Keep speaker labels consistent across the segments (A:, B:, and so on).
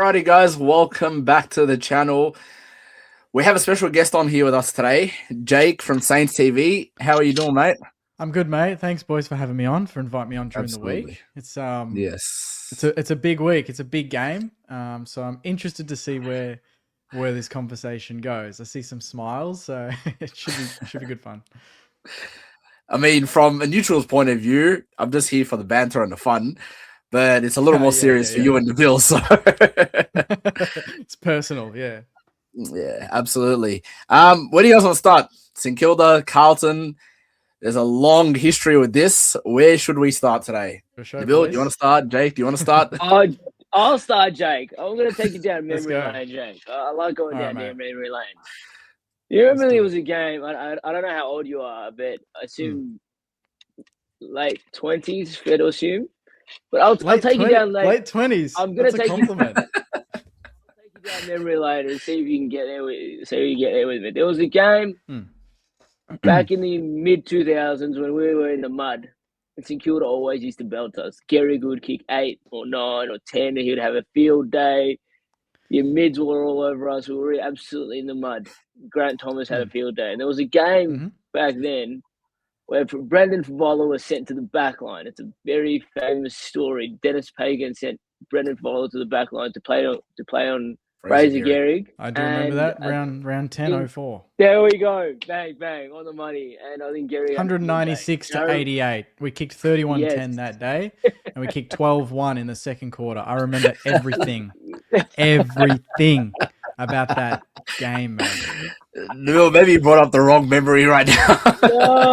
A: Alrighty, guys, welcome back to the channel. We have a special guest on here with us today, Jake from Saints TV. How are you doing, mate?
B: I'm good, mate. Thanks, boys, for having me on, for inviting me on during the
A: Absolutely.
B: week.
A: Yes.
B: It's a big week. It's a big game. So I'm interested to see where this conversation goes. I see some smiles, so it should be good fun.
A: I mean, from a neutral's point of view, I'm just here for the banter and the fun, but it's a little more serious for you and the Bill. So
B: it's personal, yeah.
A: Yeah, absolutely. Where do you guys want to start? St Kilda, Carlton. There's a long history with this. Where should we start today?
B: Sure,
A: Bill, do you want to start? Jake, do you want to start?
C: I'll start, Jake. I'm going to take you down memory lane, Jake. I like going down memory lane. You remember there was a game, I don't know how old you are, but I assume late 20s, fair to assume. But I'll take you down
B: late 20s.
C: I'm going to take
B: compliment.
C: I'll take you down memory lane and see if you can get there with me. There was a game back in the mid-2000s when we were in the mud. And St Kilda always used to belt us. Gary would kick 8 or 9 or 10, and he'd have a field day. Your mids were all over us. We were absolutely in the mud. Grant Thomas had a field day. And there was a game back then where Brendan Favola was sent to the back line. It's a very famous story. Dennis Pagan sent Brendan Favola to the back line to play on Fraser Gehrig.
B: I do remember that. Round 10:04.
C: There we go. Bang, bang, on the money. And I think Gehrig
B: 196 to 88. We kicked 31-10 that day, and we kicked 12-1 in the second quarter. I remember everything. Everything about that game, man.
A: No, maybe you brought up the wrong memory right now.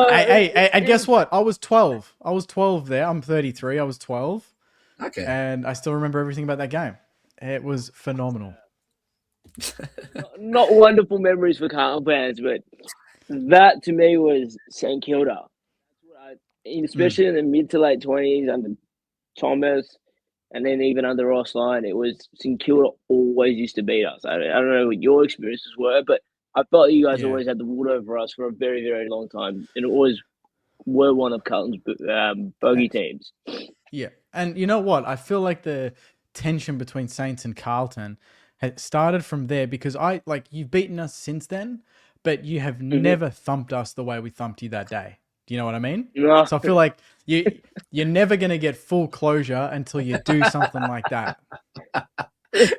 B: Hey, and guess what? I was 12. I was 12 there. I'm 33. I was 12.
A: Okay.
B: And I still remember everything about that game. It was phenomenal.
C: Not wonderful memories for Carlton fans, but that to me was St Kilda. Especially in the mid to late 20s under Thomas, and then even under Ross Lyon, it was St Kilda always used to beat us. I don't know what your experiences were, but I felt you guys always had the wood over us for a very, very long time, and always were one of Carlton's bogey teams.
B: Yeah, and you know what? I feel like the tension between Saints and Carlton had started from there because you've beaten us since then, but you have never thumped us the way we thumped you that day. Do you know what I mean?
C: No.
B: So I feel like you're never going to get full closure until you do something like that. And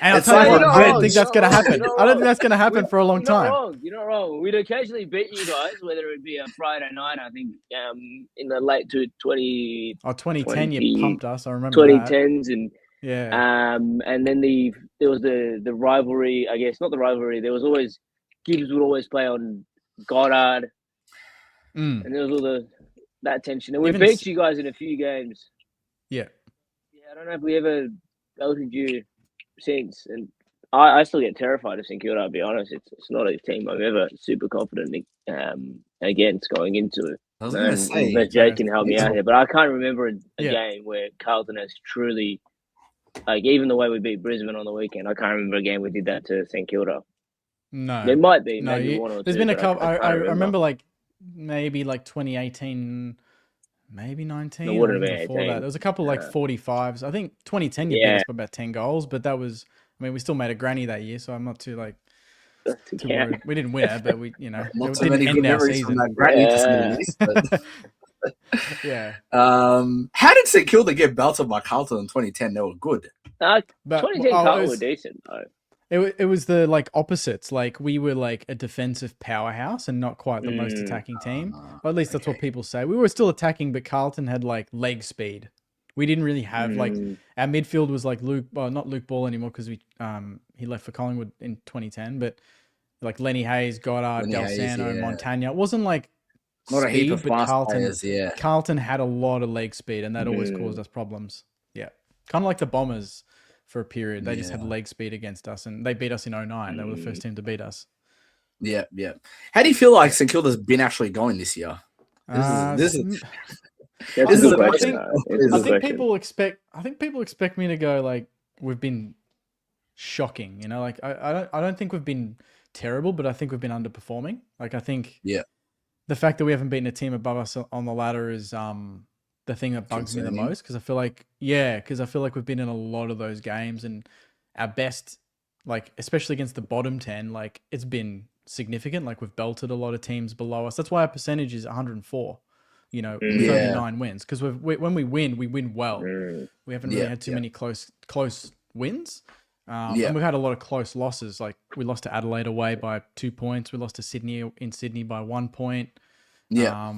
B: I'll tell you what, I don't think that's going to happen. I don't think that's going to happen for a long time.
C: You're not wrong. We'd occasionally beat you guys, whether it be a Friday night, I think, in the late
B: 2010, you pumped us. I remember 2010s
C: that. And then there was the rivalry, I guess, not the rivalry. There was always, Gibbs would always play on Goddard. And there was all that tension. And we beat you guys in a few games.
B: Yeah.
C: Yeah, I don't know if we ever belted you since. And I still get terrified of St Kilda, I'll be honest. It's not a team I'm ever super confident against going into it.
A: I was going to say.
C: But Jake can help me out here. But I can't remember a game where Carlton has truly, even the way we beat Brisbane on the weekend, I can't remember a game we did that to St Kilda.
B: No.
C: There might be. Maybe one or two.
B: There's been a couple. I remember maybe 2018, maybe 19.
C: It wouldn't have been
B: before
C: 18.
B: that. There was a couple 45s. I think 2010 you beat us by about 10 goals, but that was, we still made a granny that year, so I'm not too worried. We didn't win it, but we,
A: not too many good memories from that granny facilities.
B: Yeah.
A: How did St Kilda get belted by Carlton in 2010? They were good.
C: 2010 Carlton were decent though.
B: It was the opposites. We were a defensive powerhouse and not quite the most attacking team. Or at least that's what people say. We were still attacking, but Carlton had leg speed. We didn't really have our midfield was not Luke Ball anymore because he left for Collingwood in 2010, but Lenny Hayes, Goddard, Dalsano, Montagna. It wasn't not speed,
A: a heap of
B: but
A: Carlton
B: had a lot of leg speed, and that always caused us problems. Yeah, kind of like the Bombers. For a period, they just had leg speed against us, and they beat us in 2009. They were the first team to beat us.
A: Yeah. How do you feel like St Kilda's been actually going this year? I think
B: people expect me to go we've been shocking. I don't think we've been terrible, but I think we've been underperforming. I think the fact that we haven't beaten a team above us on the ladder is the thing that bugs me the
A: Concerning.
B: most, because I feel like we've been in a lot of those games, and our best, like especially against the bottom 10, like it's been significant. Like we've belted a lot of teams below us. That's why our percentage is 104. You know, with only 9 wins, because when we win well. We haven't really had too many close wins. And we've had a lot of close losses. Like we lost to Adelaide away by 2 points. We lost to Sydney in Sydney by 1 point.
A: Yeah.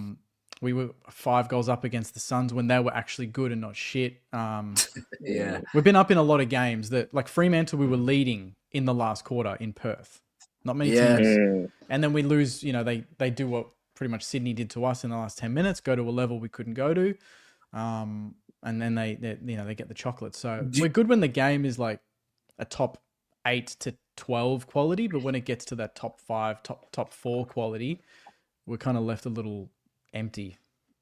B: We were 5 goals up against the Suns when they were actually good and not shit.
A: Yeah.
B: We've been up in a lot of games that, like Fremantle, we were leading in the last quarter in Perth. Not many teams. And then we lose, you know, they do what pretty much Sydney did to us in the last 10 minutes, go to a level we couldn't go to. And then they get the chocolate. So we're good when the game is like a top 8 to 12 quality, but when it gets to that top 5, top 4 quality, we're kind of left a little empty.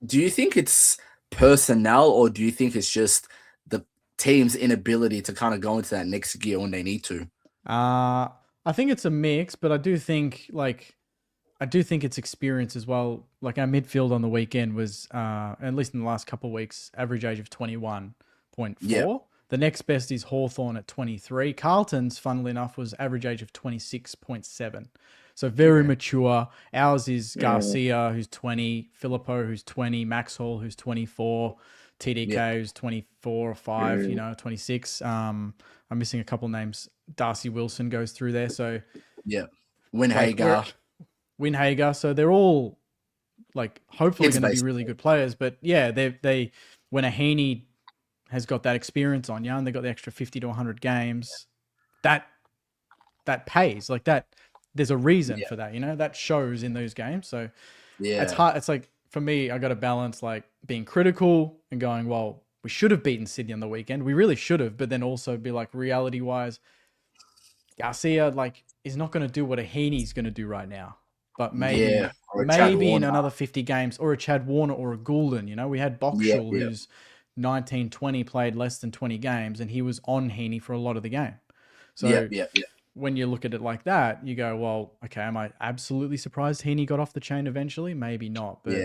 A: Do you think it's personnel, or do you think it's just the team's inability to kind of go into that next gear when they need to?
B: I think it's a mix, but I do think it's experience as well. Like our midfield on the weekend was, at least in the last couple of weeks, average age of 21.4. Yep. The next best is Hawthorn at 23. Carlton's, funnily enough, was average age of 26.7. So very mature. Ours is Garcia, who's 20, Filippo, who's 20, Max Hall, who's 24, TDK, who's 24 or 5, 26. I'm missing a couple names. Darcy Wilson goes through there. So
A: Winhager.
B: So they're all like hopefully going to be really good players. But yeah, they when a Heaney has got that experience on you and they got the extra 50 to 100 games, that pays. Like that, there's a reason for that, that shows in those games. So it's hard. It's like, for me, I got to balance like being critical and going, well, we should have beaten Sydney on the weekend. We really should have, but then also be like, reality wise, Garcia is not going to do what a Heaney's going to do right now. But maybe in another 50 games, or a Chad Warner or a Goulden, we had Boxall who's 19, 20, played less than 20 games, and he was on Heaney for a lot of the game. So when you look at it like that, you go, well, okay, am I absolutely surprised Heaney got off the chain eventually? Maybe not, but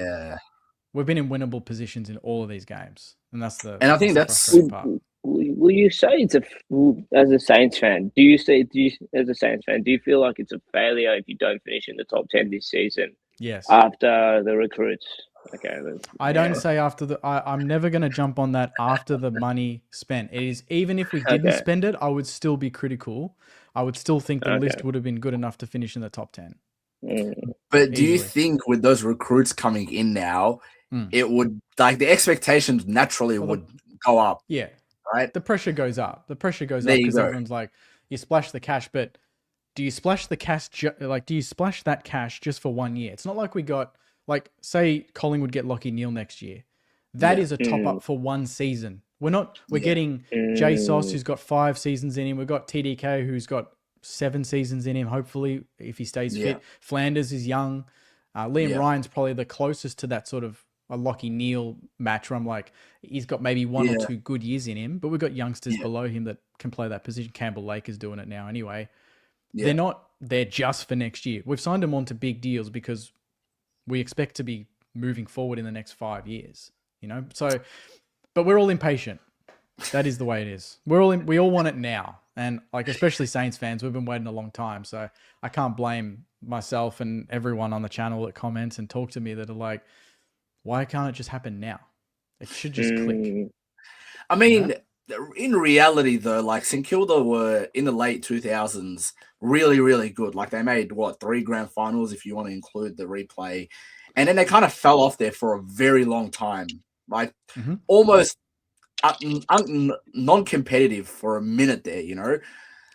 B: we've been in winnable positions in all of these games, and that's the frustrating part.
C: Will you say as a Saints fan? Do you feel like it's a failure if you don't finish in the top 10 this season?
B: Yes.
C: After the recruits. Okay.
B: I don't say after I'm never going to jump on that after the money spent. It is, even if we didn't spend it, I would still be critical. I would still think the list would have been good enough to finish in the top 10.
A: But do you think with those recruits coming in now, it would, like, the expectations naturally would go up?
B: Yeah.
A: Right?
B: The pressure goes up. Because everyone's like, you splash the cash, but do you splash the cash? Do you splash that cash just for 1 year? It's not like we got, like, say Collingwood get Lachie Neale next year. That is a top up for 1 season. We're getting Jay Sauce, who's got 5 seasons in him. We've got TDK, who's got 7 seasons in him, hopefully, if he stays fit. Flanders is young. Liam Ryan's probably the closest to that sort of a Lachie Neale match where I'm like, he's got maybe 1 or 2 good years in him, but we've got youngsters below him that can play that position. Campbell Lake is doing it now anyway. They're not there just for next year. We've signed them on to big deals because we expect to be moving forward in the next 5 years, So, but we're all impatient. That is the way it is. We all want it now. And like, especially Saints fans, we've been waiting a long time. So I can't blame myself and everyone on the channel that comments and talk to me that are like, why can't it just happen now? It should just click.
A: I mean, in reality, though, like St Kilda were in the late 2000s really, really good. Like they made 3 grand finals if you want to include the replay, and then they kind of fell off there for a very long time, like almost non-competitive for a minute there,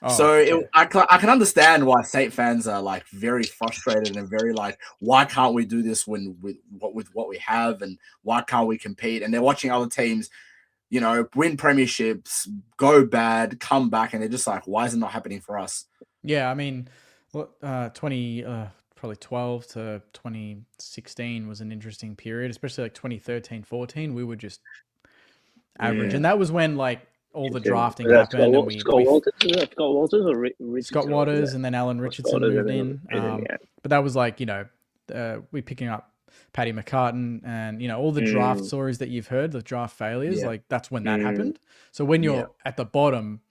A: I can understand why Saint fans are like very frustrated and very like, why can't we do this with what we have, and why can't we compete? And they're watching other teams, win premierships, go bad, come back, and they're just like, why is it not happening for us?
B: Yeah, I mean, probably 12 to 2016 was an interesting period, especially like 2013, 14. We were just average, and that was when like all the drafting happened.
C: Scott Walters or Richardson?
B: Scott Waters, and then Alan Richardson moved in. But that was like, we picking up Paddy McCartan and, you know, all the draft stories that you've heard, the draft failures, like that's when that happened. So when you're at the bottom,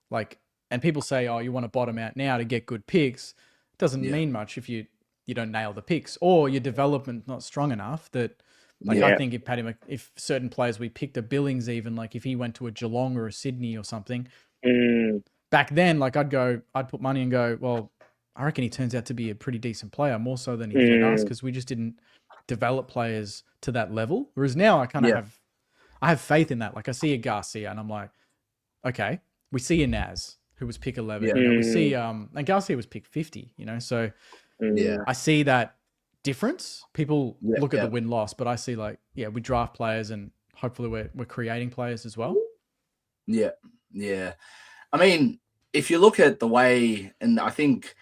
B: like, and people say, oh, you want to bottom out now to get good picks, it doesn't mean much if you don't nail the picks or your development not strong enough that, like, I think if certain players we picked a Billings, even like if he went to a Geelong or a Sydney or something, back then, like I'd put money and go, well, I reckon he turns out to be a pretty decent player, more so than he did us, because we just didn't develop players to that level. Whereas now I kind of have faith in that. Like I see a Garcia and I'm like, okay, we see a NAS who was pick 11. You know, we see and Garcia was pick 50. You know, so I see that difference. People look at the win-loss, but I see like, we draft players and hopefully we're creating players as well.
A: Yeah. I mean, if you look at the way, and I think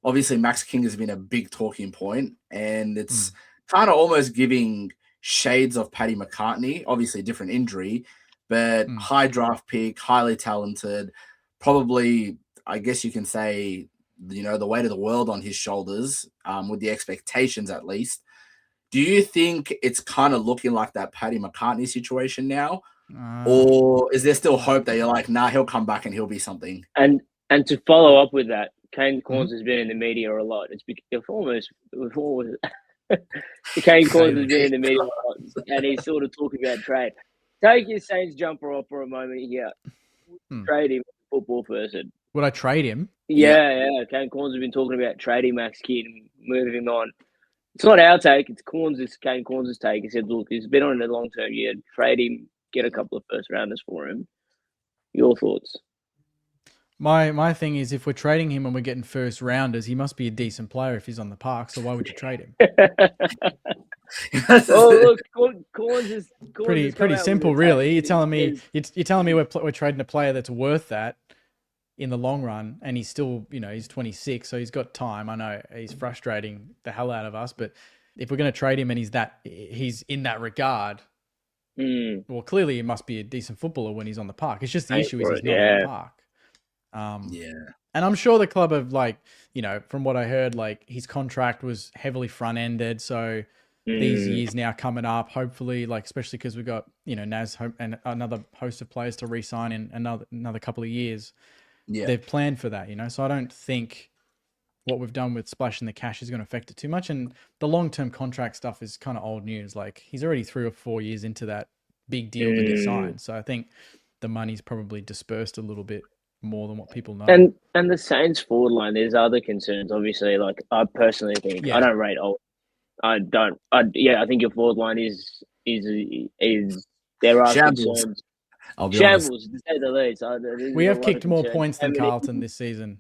A: obviously Max King has been a big talking point, and it's kind of almost giving shades of Paddy McCartney, obviously different injury, but high draft pick, highly talented, probably, I guess you can say, you know, the weight of the world on his shoulders, with the expectations at least. Do you think it's kind of looking like that Paddy McCartney situation now? Or is there still hope that you're like, nah, he'll come back and he'll be something?
C: And to follow up with that, Kane Corns has been in the media a lot. Kane Corns has been in the media a lot, and he's sort of talking about trade. Take your Saints jumper off for a moment here. Trade him, football person.
B: Would I trade him?
C: Yeah. Kane Corns has been talking about trading Max King, moving him on. It's not our take. It's Kane Corns' take. He said, look, he's been on a long-term year. Trade him, get a couple of first-rounders for him. Your thoughts?
B: My thing is, if we're trading him and we're getting first-rounders, he must be a decent player if he's on the park, so why would you trade him?
C: Look, Corns is
B: pretty simple, really. You're telling me we're trading a player that's worth that in the long run, and he's still, you know, he's 26, so he's got time. I know he's frustrating the hell out of us, but if we're going to trade him and he's in that regard, well, clearly he must be a decent footballer when he's on the park. It's just the issue is he's not on the park. And I'm sure the club have, like, you know, from what I heard, like his contract was heavily front ended, so these years now coming up, hopefully, like especially because we've got, you know, NAS and another host of players to re-sign in another couple of years. They've planned for that, you know. So I don't think what we've done with splashing the cash is going to affect it too much. And the long-term contract stuff is kind of old news. Like he's already 3 or 4 years into that big deal that he signed. So I think the money's probably dispersed a little bit more than what people know.
C: And the Saints forward line, there's other concerns. Obviously, like I personally think I don't rate old. I think your forward line is there are concerns. Shambles, to say the least.
B: We have kicked more points than Carlton this season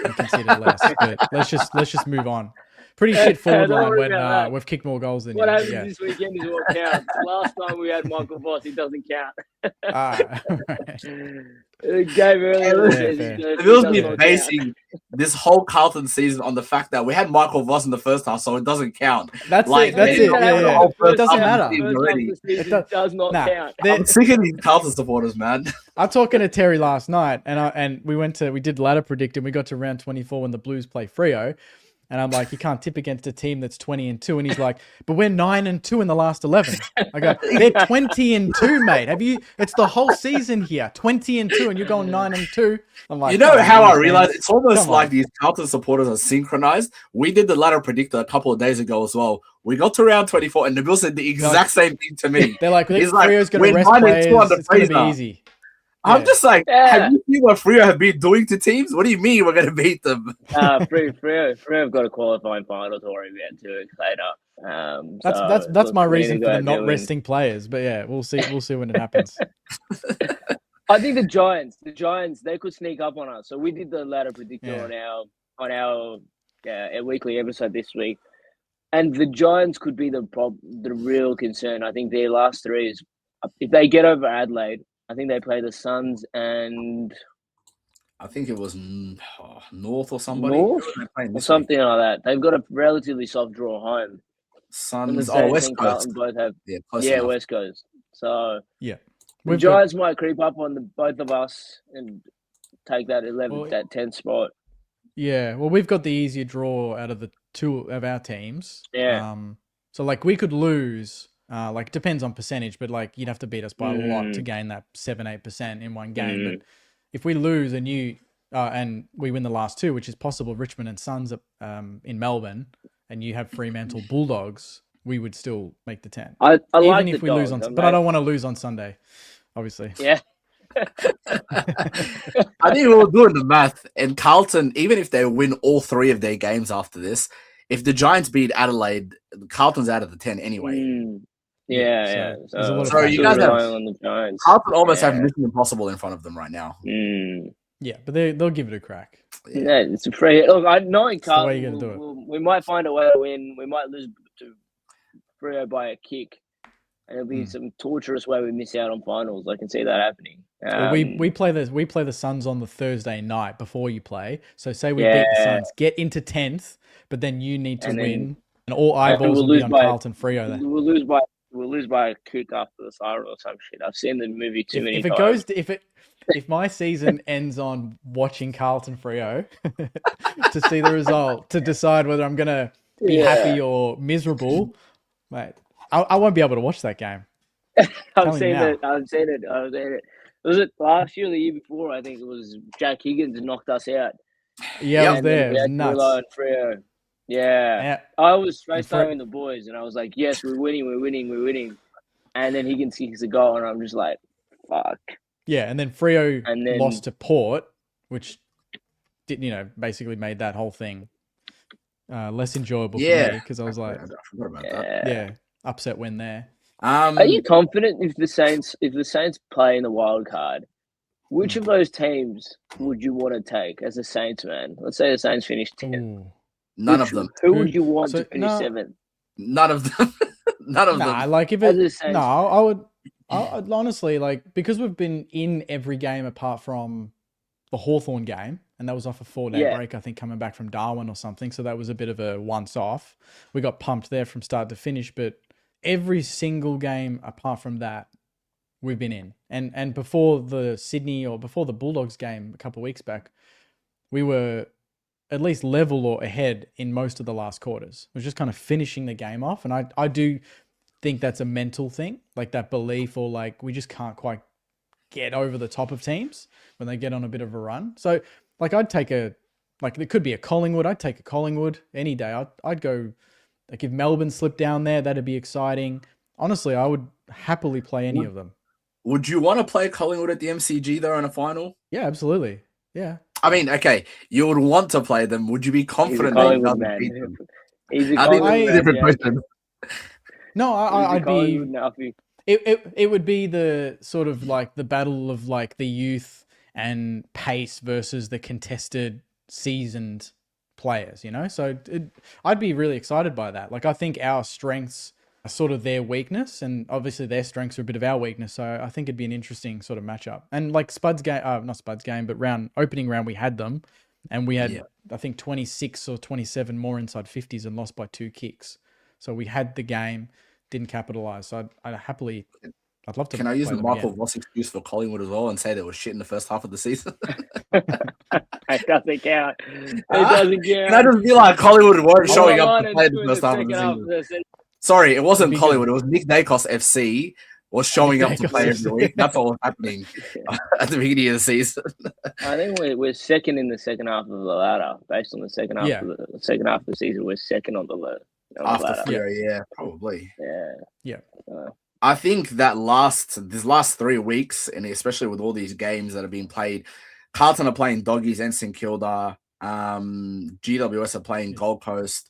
B: and conceded less. But let's just move on. Pretty shit forward line when we've kicked more goals than you.
C: What happens this weekend is what counts. Last time we had Michael Voss, it doesn't count. Game earlier.
A: It was me basing this whole Carlton season on the fact that we had Michael Voss in the first half, so it doesn't count.
B: That's it. It doesn't matter.
C: It does not count.
A: I'm sick of these Carlton supporters, man.
B: I'm talking to Terry last night, and we did ladder predicting. We got to round 24 when the Blues play Freo. And I'm like, you can't tip against a team that's 20-2. And he's like, but we're 9-2 in the last 11. I go, they're 20-2, mate. It's the whole season here, 20-2, and you're going 9-2. I'm like,
A: you know how I realized it's almost like these Carlton supporters are synchronized. We did the ladder predictor a couple of days ago as well. We got to round 24, and Nabil said the exact same thing to me.
B: They're like, Freo's going to rest players. It's going to be easy.
A: I'm just like, have you seen what Freo have been doing to teams? What do you mean we're going to beat them?
C: Freo have got a qualifying final to worry about too later.
B: That's my reason for them not resting players. But yeah, we'll see when it happens.
C: I think the Giants, they could sneak up on us. So we did the ladder predictor on our weekly episode this week, and the Giants could be the real concern. I think their last 3 is if they get over Adelaide. I think they play the Suns and
A: I think it was North or somebody.
C: Or something like that. They've got a relatively soft draw home.
A: Suns,
C: West Coast. Both have, West Coast. So the Giants might creep up on both of us and take that 10th spot.
B: Yeah, well, we've got the easier draw out of the 2 of our teams.
C: Yeah.
B: So like we could lose, like depends on percentage, but like you'd have to beat us by a lot to gain that 7-8% in one game. But if we lose and and we win the last two, which is possible, Richmond and Suns in Melbourne, and you have Fremantle Bulldogs, we would still make the 10.
C: I
B: even
C: like
B: if
C: the
B: we lose
C: dogs,
B: on, but I don't want to lose on Sunday, obviously.
C: Yeah.
A: I think we were doing the math, and Carlton, even if they win all 3 of their games after this, if the Giants beat Adelaide, Carlton's out of the 10 anyway.
C: Yeah.
A: So you guys have
C: on the Giants.
A: Carlton almost have Mission Impossible in front of them right now.
B: Yeah, but they'll give it a crack.
C: Yeah, it's a free. Look, I know in
B: Carlton,
C: we might find a way to win. We might lose to Freo by a kick, and it'll be some torturous way we miss out on finals. I can see that happening.
B: We play the Suns on the Thursday night before you play. So say we beat the Suns, get into 10th, but then you need to win, and all eyeballs will be on Carlton Freo. Then
C: we'll lose by a kick after the siren or some shit. I've seen the movie too many times.
B: If my season ends on watching Carlton Freo to see the result, to decide whether I'm gonna be happy or miserable, mate, I won't be able to watch that game.
C: I've seen it. Was it last year or the year before? I think it was Jack Higgins knocked us out.
B: Yeah, I was there. It was nuts.
C: Yeah. I was FaceTiming the boys, and I was like, yes, we're winning. And then Higgins kicks a goal, and I'm just like, fuck.
B: Yeah, and then Freo lost to Port, which basically made that whole thing less enjoyable for me, because I was like,
A: I forgot about that.
B: Upset win there.
C: Are you confident if the Saints play in the wild card? Which of those teams would you want to take as a Saints man? Let's say the Saints finish 10th.
A: None of them.
C: Who would you want to finish 7th?
A: None of them. None of them.
B: Like if it, I would honestly, like, because we've been in every game apart from the Hawthorn game, and that was off a 4-day break, I think, coming back from Darwin or something. So that was a bit of a once-off. We got pumped there from start to finish, but every single game apart from that, we've been in. And before the Sydney or before the Bulldogs game a couple of weeks back, we were at least level or ahead in most of the last quarters. It was just kind of finishing the game off. And I do think that's a mental thing, like that belief, or like we just can't quite get over the top of teams when they get on a bit of a run. So like I'd take there could be a Collingwood. I'd take a Collingwood any day. I'd go, like, if Melbourne slipped down there, that'd be exciting. Honestly, I would happily play any of them.
A: Would you want to play Collingwood at the MCG though in a final?
B: Yeah, absolutely. Yeah.
A: I mean, okay, you would want to play them. Would you be confident that you doesn't beat them? I think that's a different question.
B: No, I'd be. It would be the sort of like the battle of like the youth and pace versus the contested, seasoned players. So I'd be really excited by that. Like, I think our strengths are sort of their weakness, and obviously their strengths are a bit of our weakness. So I think it'd be an interesting sort of matchup. And like Spud's game, not Spud's game, but opening round, we had them, and we had I think 26 or 27 more inside 50s and lost by 2 kicks. So we had the game, didn't capitalize. So I'd love to.
A: Can I use the Michael Voss excuse for Collingwood as well and say there was shit in the first half of the season?
C: It doesn't count. It doesn't count.
A: Can I just be like, Collingwood weren't showing up to play the first half of the season? Sorry, it wasn't Collingwood. It was Nick Dacos FC was showing up to play every week. That's all happening at the beginning of the season.
C: I think we're second in the second half of the ladder, based on the second half of the season. We're second on the ladder.
A: After Freo, probably.
B: Yeah.
A: I think that these last 3 weeks, and especially with all these games that have been played, Carlton are playing Doggies and St Kilda. GWS are playing Gold Coast.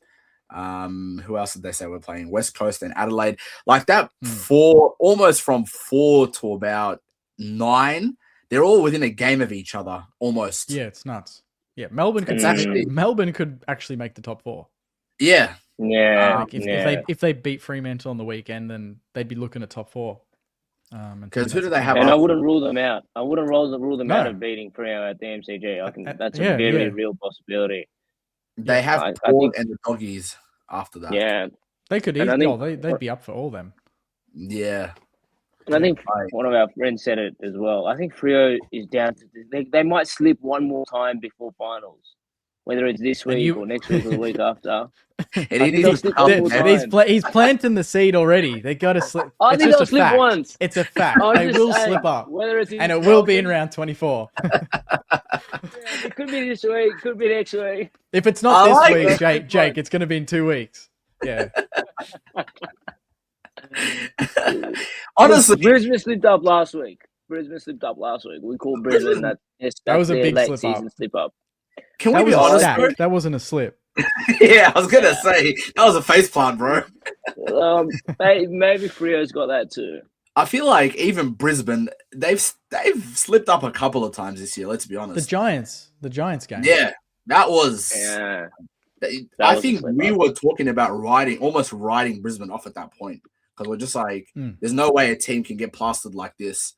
A: Who else did they say we're playing? West Coast and Adelaide. Like that, almost from 4 to about 9. They're all within a game of each other, almost.
B: Yeah, it's nuts. Yeah, Melbourne could actually make the top 4.
A: Yeah.
C: Yeah.
B: If they beat Fremantle on the weekend, then they'd be looking at top 4.
A: Because who do they have?
C: And I wouldn't rule them out. I wouldn't rule them out of beating Freo at the MCG. That's a very real possibility.
A: They have Port and the Doggies after that.
C: Yeah.
B: They could easily, they'd be up for all them.
A: Yeah.
C: And I think one of our friends said it as well. I think Freo is down to they might slip one more time before finals. whether it's this week or next week or the week after.
A: And
B: he's planting the seed already. They got to slip.
C: I
B: It's
C: think
B: just
C: they'll
B: a
C: slip
B: fact.
C: once.
B: It's a fact. They will slip up,
C: whether it's
B: and it will be in round 24.
C: It could be this week. Could be next week.
B: If it's not this week, Jake, it's going to be in 2 weeks. Yeah.
A: Honestly,
C: Brisbane slipped up last week. We called Brisbane that
B: was a big
C: late
B: slip
C: slip up.
A: Can we be honest, bro?
B: That wasn't a slip.
A: Yeah, I was gonna say that was a faceplant, bro.
C: Maybe Frio's got that too.
A: I feel like even Brisbane, they've slipped up a couple of times this year. Let's be honest.
B: The Giants game.
A: Yeah, that was.
C: Yeah,
A: I think we were talking about almost riding Brisbane off at that point because we're just like, there's no way a team can get plastered like this,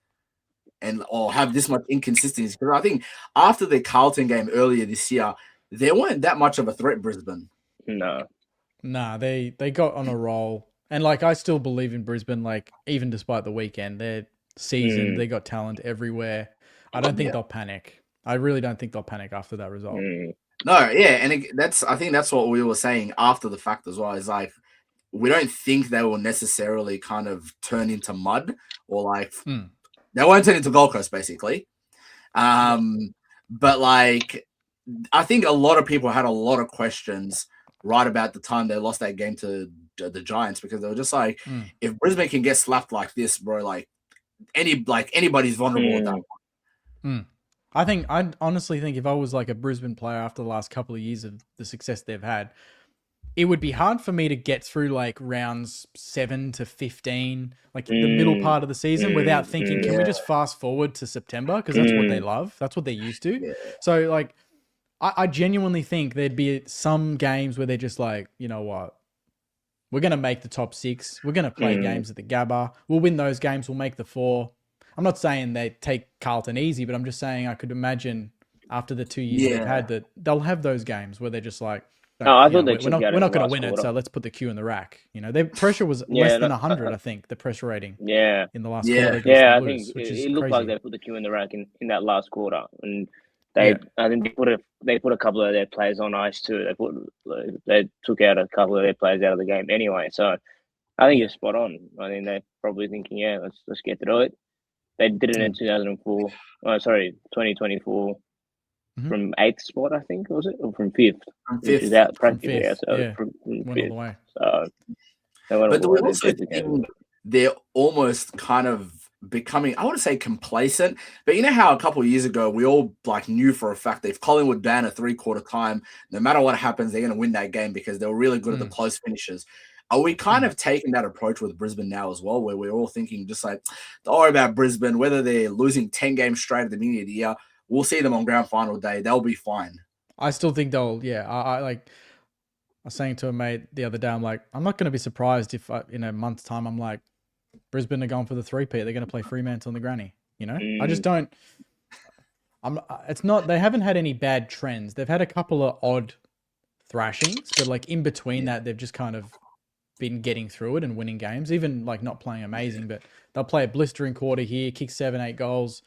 A: or have this much inconsistency. Because I think after the Carlton game earlier this year, they weren't that much of a threat, Brisbane.
C: No.
B: Nah, they got on a roll. And, like, I still believe in Brisbane, like, even despite the weekend. Their season, they got talent everywhere. I don't think they'll panic. I really don't think they'll panic after that result.
A: No, yeah, and I think that's what we were saying after the fact as well. Is like, we don't think they will necessarily kind of turn into mud or like they won't turn into Gold Coast, basically. But, like, I think a lot of people had a lot of questions right about the time they lost that game to the Giants because they were just like, if Brisbane can get slapped like this, bro, like anybody's vulnerable at that point.
B: I honestly think if I was like a Brisbane player after the last couple of years of the success they've had, it would be hard for me to get through like rounds 7 to 15, like the middle part of the season without thinking, can we just fast forward to September? Because that's what they love. That's what they're used to. Yeah. So like, I genuinely think there'd be some games where they're just like, you know what? We're going to make the top 6. We're going to play games at the Gabba. We'll win those games. We'll make the 4. I'm not saying they take Carlton easy, but I'm just saying I could imagine after the 2 years they've had that they'll have those games where they're just like, we're not going to win it, so let's put the Q in the rack. You know, their pressure was less than 100, I think, the pressure rating.
C: Yeah.
B: In the last quarter.
C: Yeah,
B: the Blues,
C: I think it looked like they put the Q in the rack in that last quarter, and I think they put a couple of their players on ice too. They took out a couple of their players out of the game anyway. So I think you're spot on. I think they're probably thinking, let's get through it. They did it in 2024 from 8th spot, I think, was it? Or from 5th?
A: From 5th.
C: Which is out practically.
B: From 5th,
C: so from
B: went
C: 5th.
B: all the way.
C: So they went
A: but
C: all the way.
A: They're almost kind of becoming, I want to say complacent, but you know how a couple of years ago we all like knew for a fact that if Collingwood ban a 3/4 time, no matter what happens, they're going to win that game because they were really good at the close finishes. Are we kind of taking that approach with Brisbane now as well, where we're all thinking just like, don't worry about Brisbane, whether they're losing 10 games straight at the beginning of the year, we'll see them on grand final day. They'll be fine.
B: I still think they'll, I was saying to a mate the other day, I'm like, I'm not going to be surprised if in a month's time, I'm like, Brisbane are going for the 3-peat. They're going to play Fremantle on the granny. You know, I just don't. It's not. They haven't had any bad trends. They've had a couple of odd thrashings, but like in between that, they've just kind of been getting through it and winning games. Even like not playing amazing, but they'll play a blistering quarter here, kick 7-8 goals,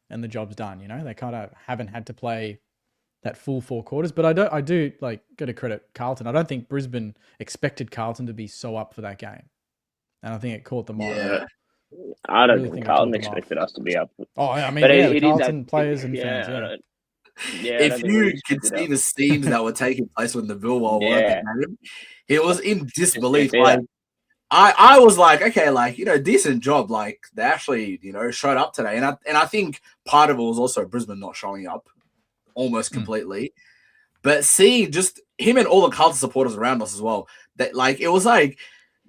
B: and the job's done. You know, they kind of haven't had to play that full 4 quarters. But I do like got to credit Carlton. I don't think Brisbane expected Carlton to be so up for that game. And I think it caught them off.
C: Yeah. I don't think Carlton expected us to be up.
B: Oh, I mean,
C: but
B: the Carlton players and fans.
A: If you could see the scenes that were taking place when the Millwall were at the game, it was in disbelief. Like, I was like, okay, like, you know, decent job. Like, they actually, you know, showed up today. And I think part of it was also Brisbane not showing up almost completely. But seeing just him and all the Carlton supporters around us as well, that like, it was like,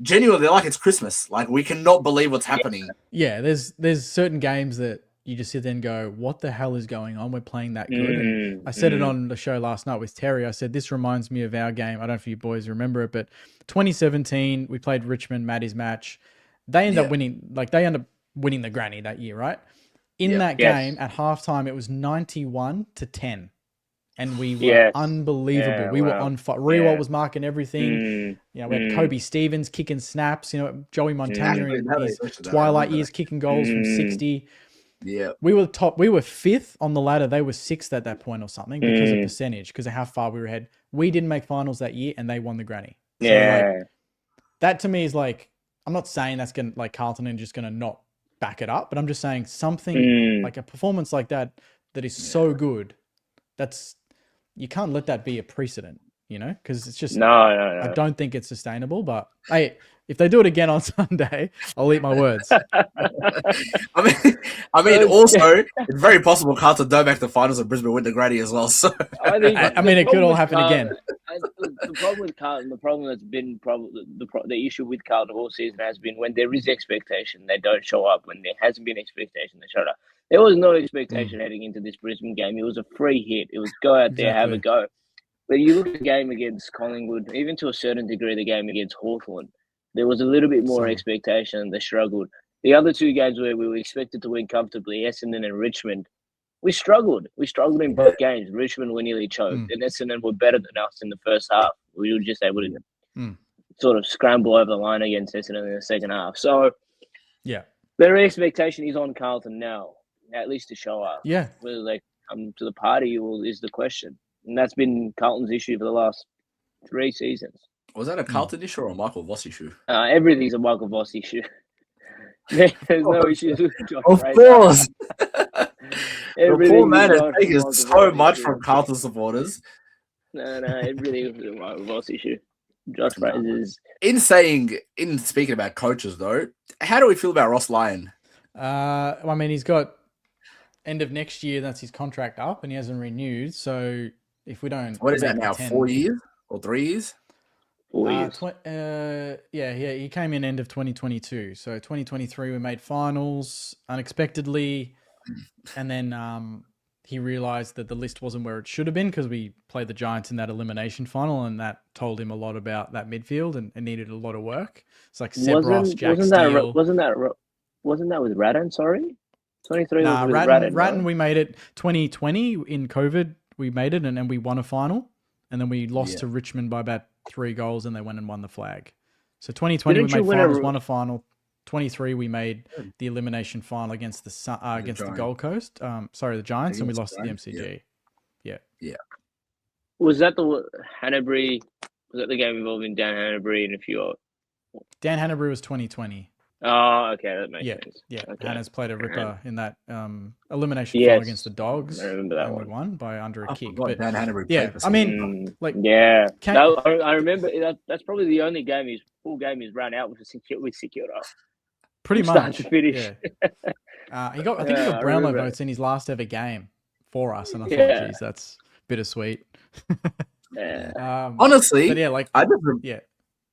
A: genuinely, like it's Christmas. Like, we cannot believe what's happening.
B: Yeah, there's certain games that you just sit there and go, what the hell is going on? We're playing that good. And I said it on the show last night with Terry. I said, this reminds me of our game. I don't know if you boys remember it, but 2017, we played Richmond, Maddie's match. They end up winning, the granny that year, right? In that game, at halftime, it was 91-10. And we were unbelievable. Yeah, we were on fire. Rewalt was marking everything. You know, we had Kobe Stevens kicking snaps. You know, Joey Montagna in his twilight years kicking goals from 60.
A: Yeah.
B: We were top. We were 5th on the ladder. They were 6th at that point or something because of percentage, because of how far we were ahead. We didn't make finals that year, and they won the granny. So like, that to me is like, I'm not saying that's gonna like Carlton and just gonna not back it up, but I'm just saying something like a performance like that is so good. That's, you can't let that be a precedent, you know, because it's just
C: no.
B: I don't think it's sustainable. But hey, if they do it again on Sunday, I'll eat my words.
A: I mean, also, it's very possible Carlton don't make the finals and Brisbane win the granny as well. So
C: I think
B: I mean, it could all happen again.
C: The problem with Carlton, the problem that's been probably the issue with Carlton all season has been when there is expectation, they don't show up. When there hasn't been expectation, they showed up. There was no expectation heading into this Brisbane game. It was a free hit. It was go out there, have a go. But you look at the game against Collingwood, even to a certain degree, the game against Hawthorn, there was a little bit more expectation. They struggled. The other 2 games where we were expected to win comfortably, Essendon and Richmond, we struggled. We struggled in both games. Richmond were nearly choked, and Essendon were better than us in the first half. We were just able to sort of scramble over the line against Essendon in the second half. So, their expectation is on Carlton now, at least to show up.
B: Yeah.
C: Whether they come to the party is the question. And that's been Carlton's issue for the last 3 seasons.
A: Was that a Carlton issue or a Michael Voss issue?
C: Everything's a Michael Voss issue. There's no issues with Josh
A: Of
C: Fraser.
A: course. The poor man has taken so much from Carlton supporters.
C: No, everything is a Michael Voss issue. Josh Fraser's...
A: In speaking about coaches, though, how do we feel about Ross Lyon?
B: I mean, he's got end of next year, that's his contract up, and he hasn't renewed. So if we don't...
A: What is that now, 4 years or 3 years?
C: 4 years.
B: He came in end of 2022. So 2023, we made finals unexpectedly. And then he realized that the list wasn't where it should have been because we played the Giants in that elimination final, and that told him a lot about that midfield and needed a lot of work. It's like Seb Ross, Jack Steele.
C: Wasn't that with Radden, sorry? 23 was with
B: Ratton, we made it 2020 in COVID. We made it and we won a final, and then we lost to Richmond by about 3 goals, and they went and won the flag. So 2020 we made finals, won a final. 23 we made the elimination final against the Gold Coast. The Giants, and we lost to the MCG. Yeah.
C: Was that the Hanbury? Was that the game involving Dan Hanbury and a few others?
B: Dan Hanbury was 2020.
C: Oh, okay, that makes sense.
B: Yeah,
C: okay.
B: Hannah's played a ripper in that elimination final against the Dogs.
C: I remember that one.
B: We won by under a kick.
A: But Dan Hanbury
B: I mean,
C: I remember that's probably the only game full game he's run out with St Kilda.
B: Pretty much.
C: Start to finish.
B: Yeah. I think he got Brownlow votes in his last ever game for us, and I thought, geez, that's bittersweet.
A: Honestly,
B: but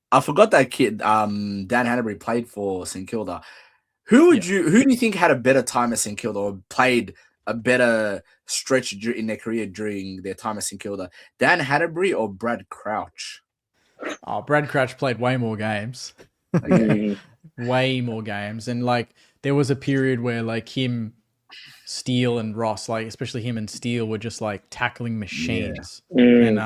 A: I forgot that kid. Dan Hanbury played for St Kilda. Who do you think had a better time at St Kilda or played a better stretch in their career during their time at St Kilda? Dan Hanbury or Brad Crouch?
B: Oh, Brad Crouch played way more games. Way more games. And like there was a period where like him, Steele and Ross, like especially him and Steele were just like tackling machines. And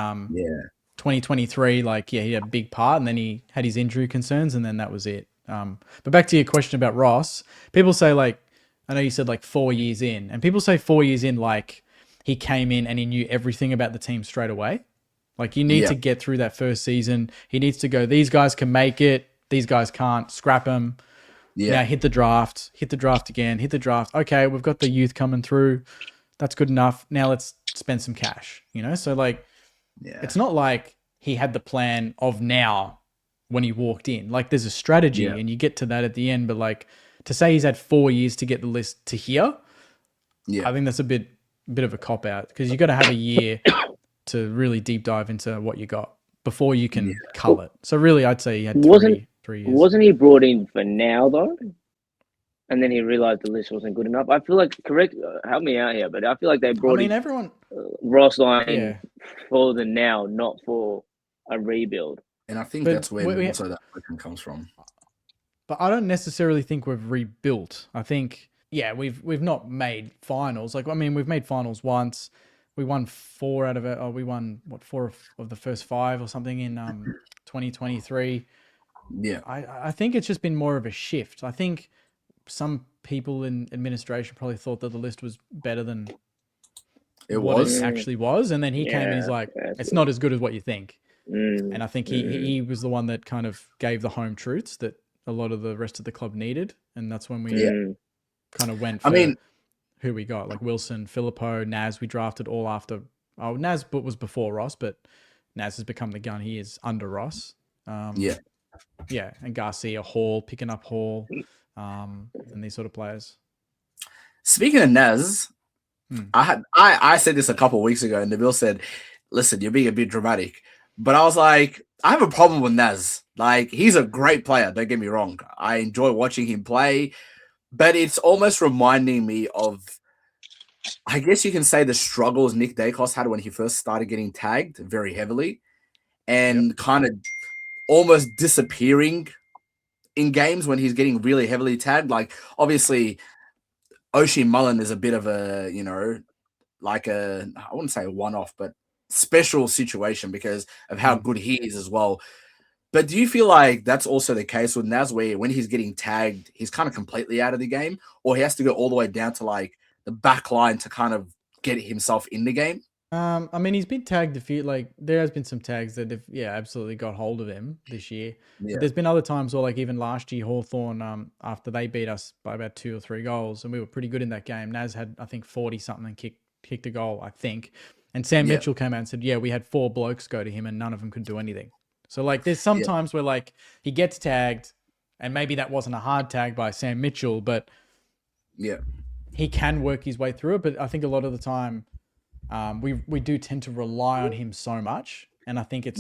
B: 2023, he had a big part, and then he had his injury concerns, and then that was it. But back to your question about Ross, people say I know you said 4 years in, and people say 4 years in, he came in and he knew everything about the team straight away. You need to get through that first season. He needs to go, these guys can make it. These guys can't. Scrap them. Yeah. Now hit the draft again, hit the draft. Okay, we've got the youth coming through. That's good enough. Now let's spend some cash, So it's not like he had the plan of now when he walked in. There's a strategy and you get to that at the end. But to say he's had 4 years to get the list to here, I think that's a bit of a cop out because you got to have a year to really deep dive into what you got before you can cull it. So really, I'd say he had 3 years.
C: Wasn't he brought in for now though? And then he realized the list wasn't good enough. I feel like, help me out here, but I feel like they brought in
B: everyone
C: Ross Lyon for the now, not for a rebuild.
A: And I think that's where also that question comes from.
B: But I don't necessarily think we've rebuilt. I think, we've not made finals. We've made finals once. We won 4 out of it. We won 4 of the first 5 or something in 2023.
A: Yeah,
B: I think it's just been more of a shift. I think some people in administration probably thought that the list was better than
A: it
B: actually was. And then he came and he's like, it's not as good as what you think. And I think he was the one that kind of gave the home truths that a lot of the rest of the club needed. And that's when we kind of went for who we got, like Wilson, Filippo, NAS, we drafted all after. Oh, NAS was before Ross, but NAS has become the gun he is under Ross. Yeah, and Garcia, Hall, picking up Hall, and these sort of players.
A: Speaking of NAS, I said this a couple of weeks ago, and Nabil said, listen, you're being a bit dramatic. But I was like, I have a problem with NAS. Like, he's a great player, don't get me wrong. I enjoy watching him play, but it's almost reminding me of, I guess you can say, the struggles Nick Dacos had when he first started getting tagged very heavily and kind of almost disappearing in games when he's getting really heavily tagged. Like, obviously, Oshie Mullen is a bit of a, like I wouldn't say a one-off, but special situation because of how good he is as well. But do you feel like that's also the case with Naz, where when he's getting tagged, he's kind of completely out of the game, or he has to go all the way down to like the back line to kind of get himself in the game?
B: I mean, he's been tagged a few, like there has been some tags that have, absolutely got hold of him this year. But there's been other times where, like even last year, Hawthorn, after they beat us by about 2 or 3 goals, and we were pretty good in that game. Naz had, I think, 40 something and kicked a goal, I think. And Sam Mitchell came out and said, we had 4 blokes go to him and none of them could do anything. So like there's some times where like he gets tagged and maybe that wasn't a hard tag by Sam Mitchell, but he can work his way through it. But I think a lot of the time we do tend to rely on him so much. And I think it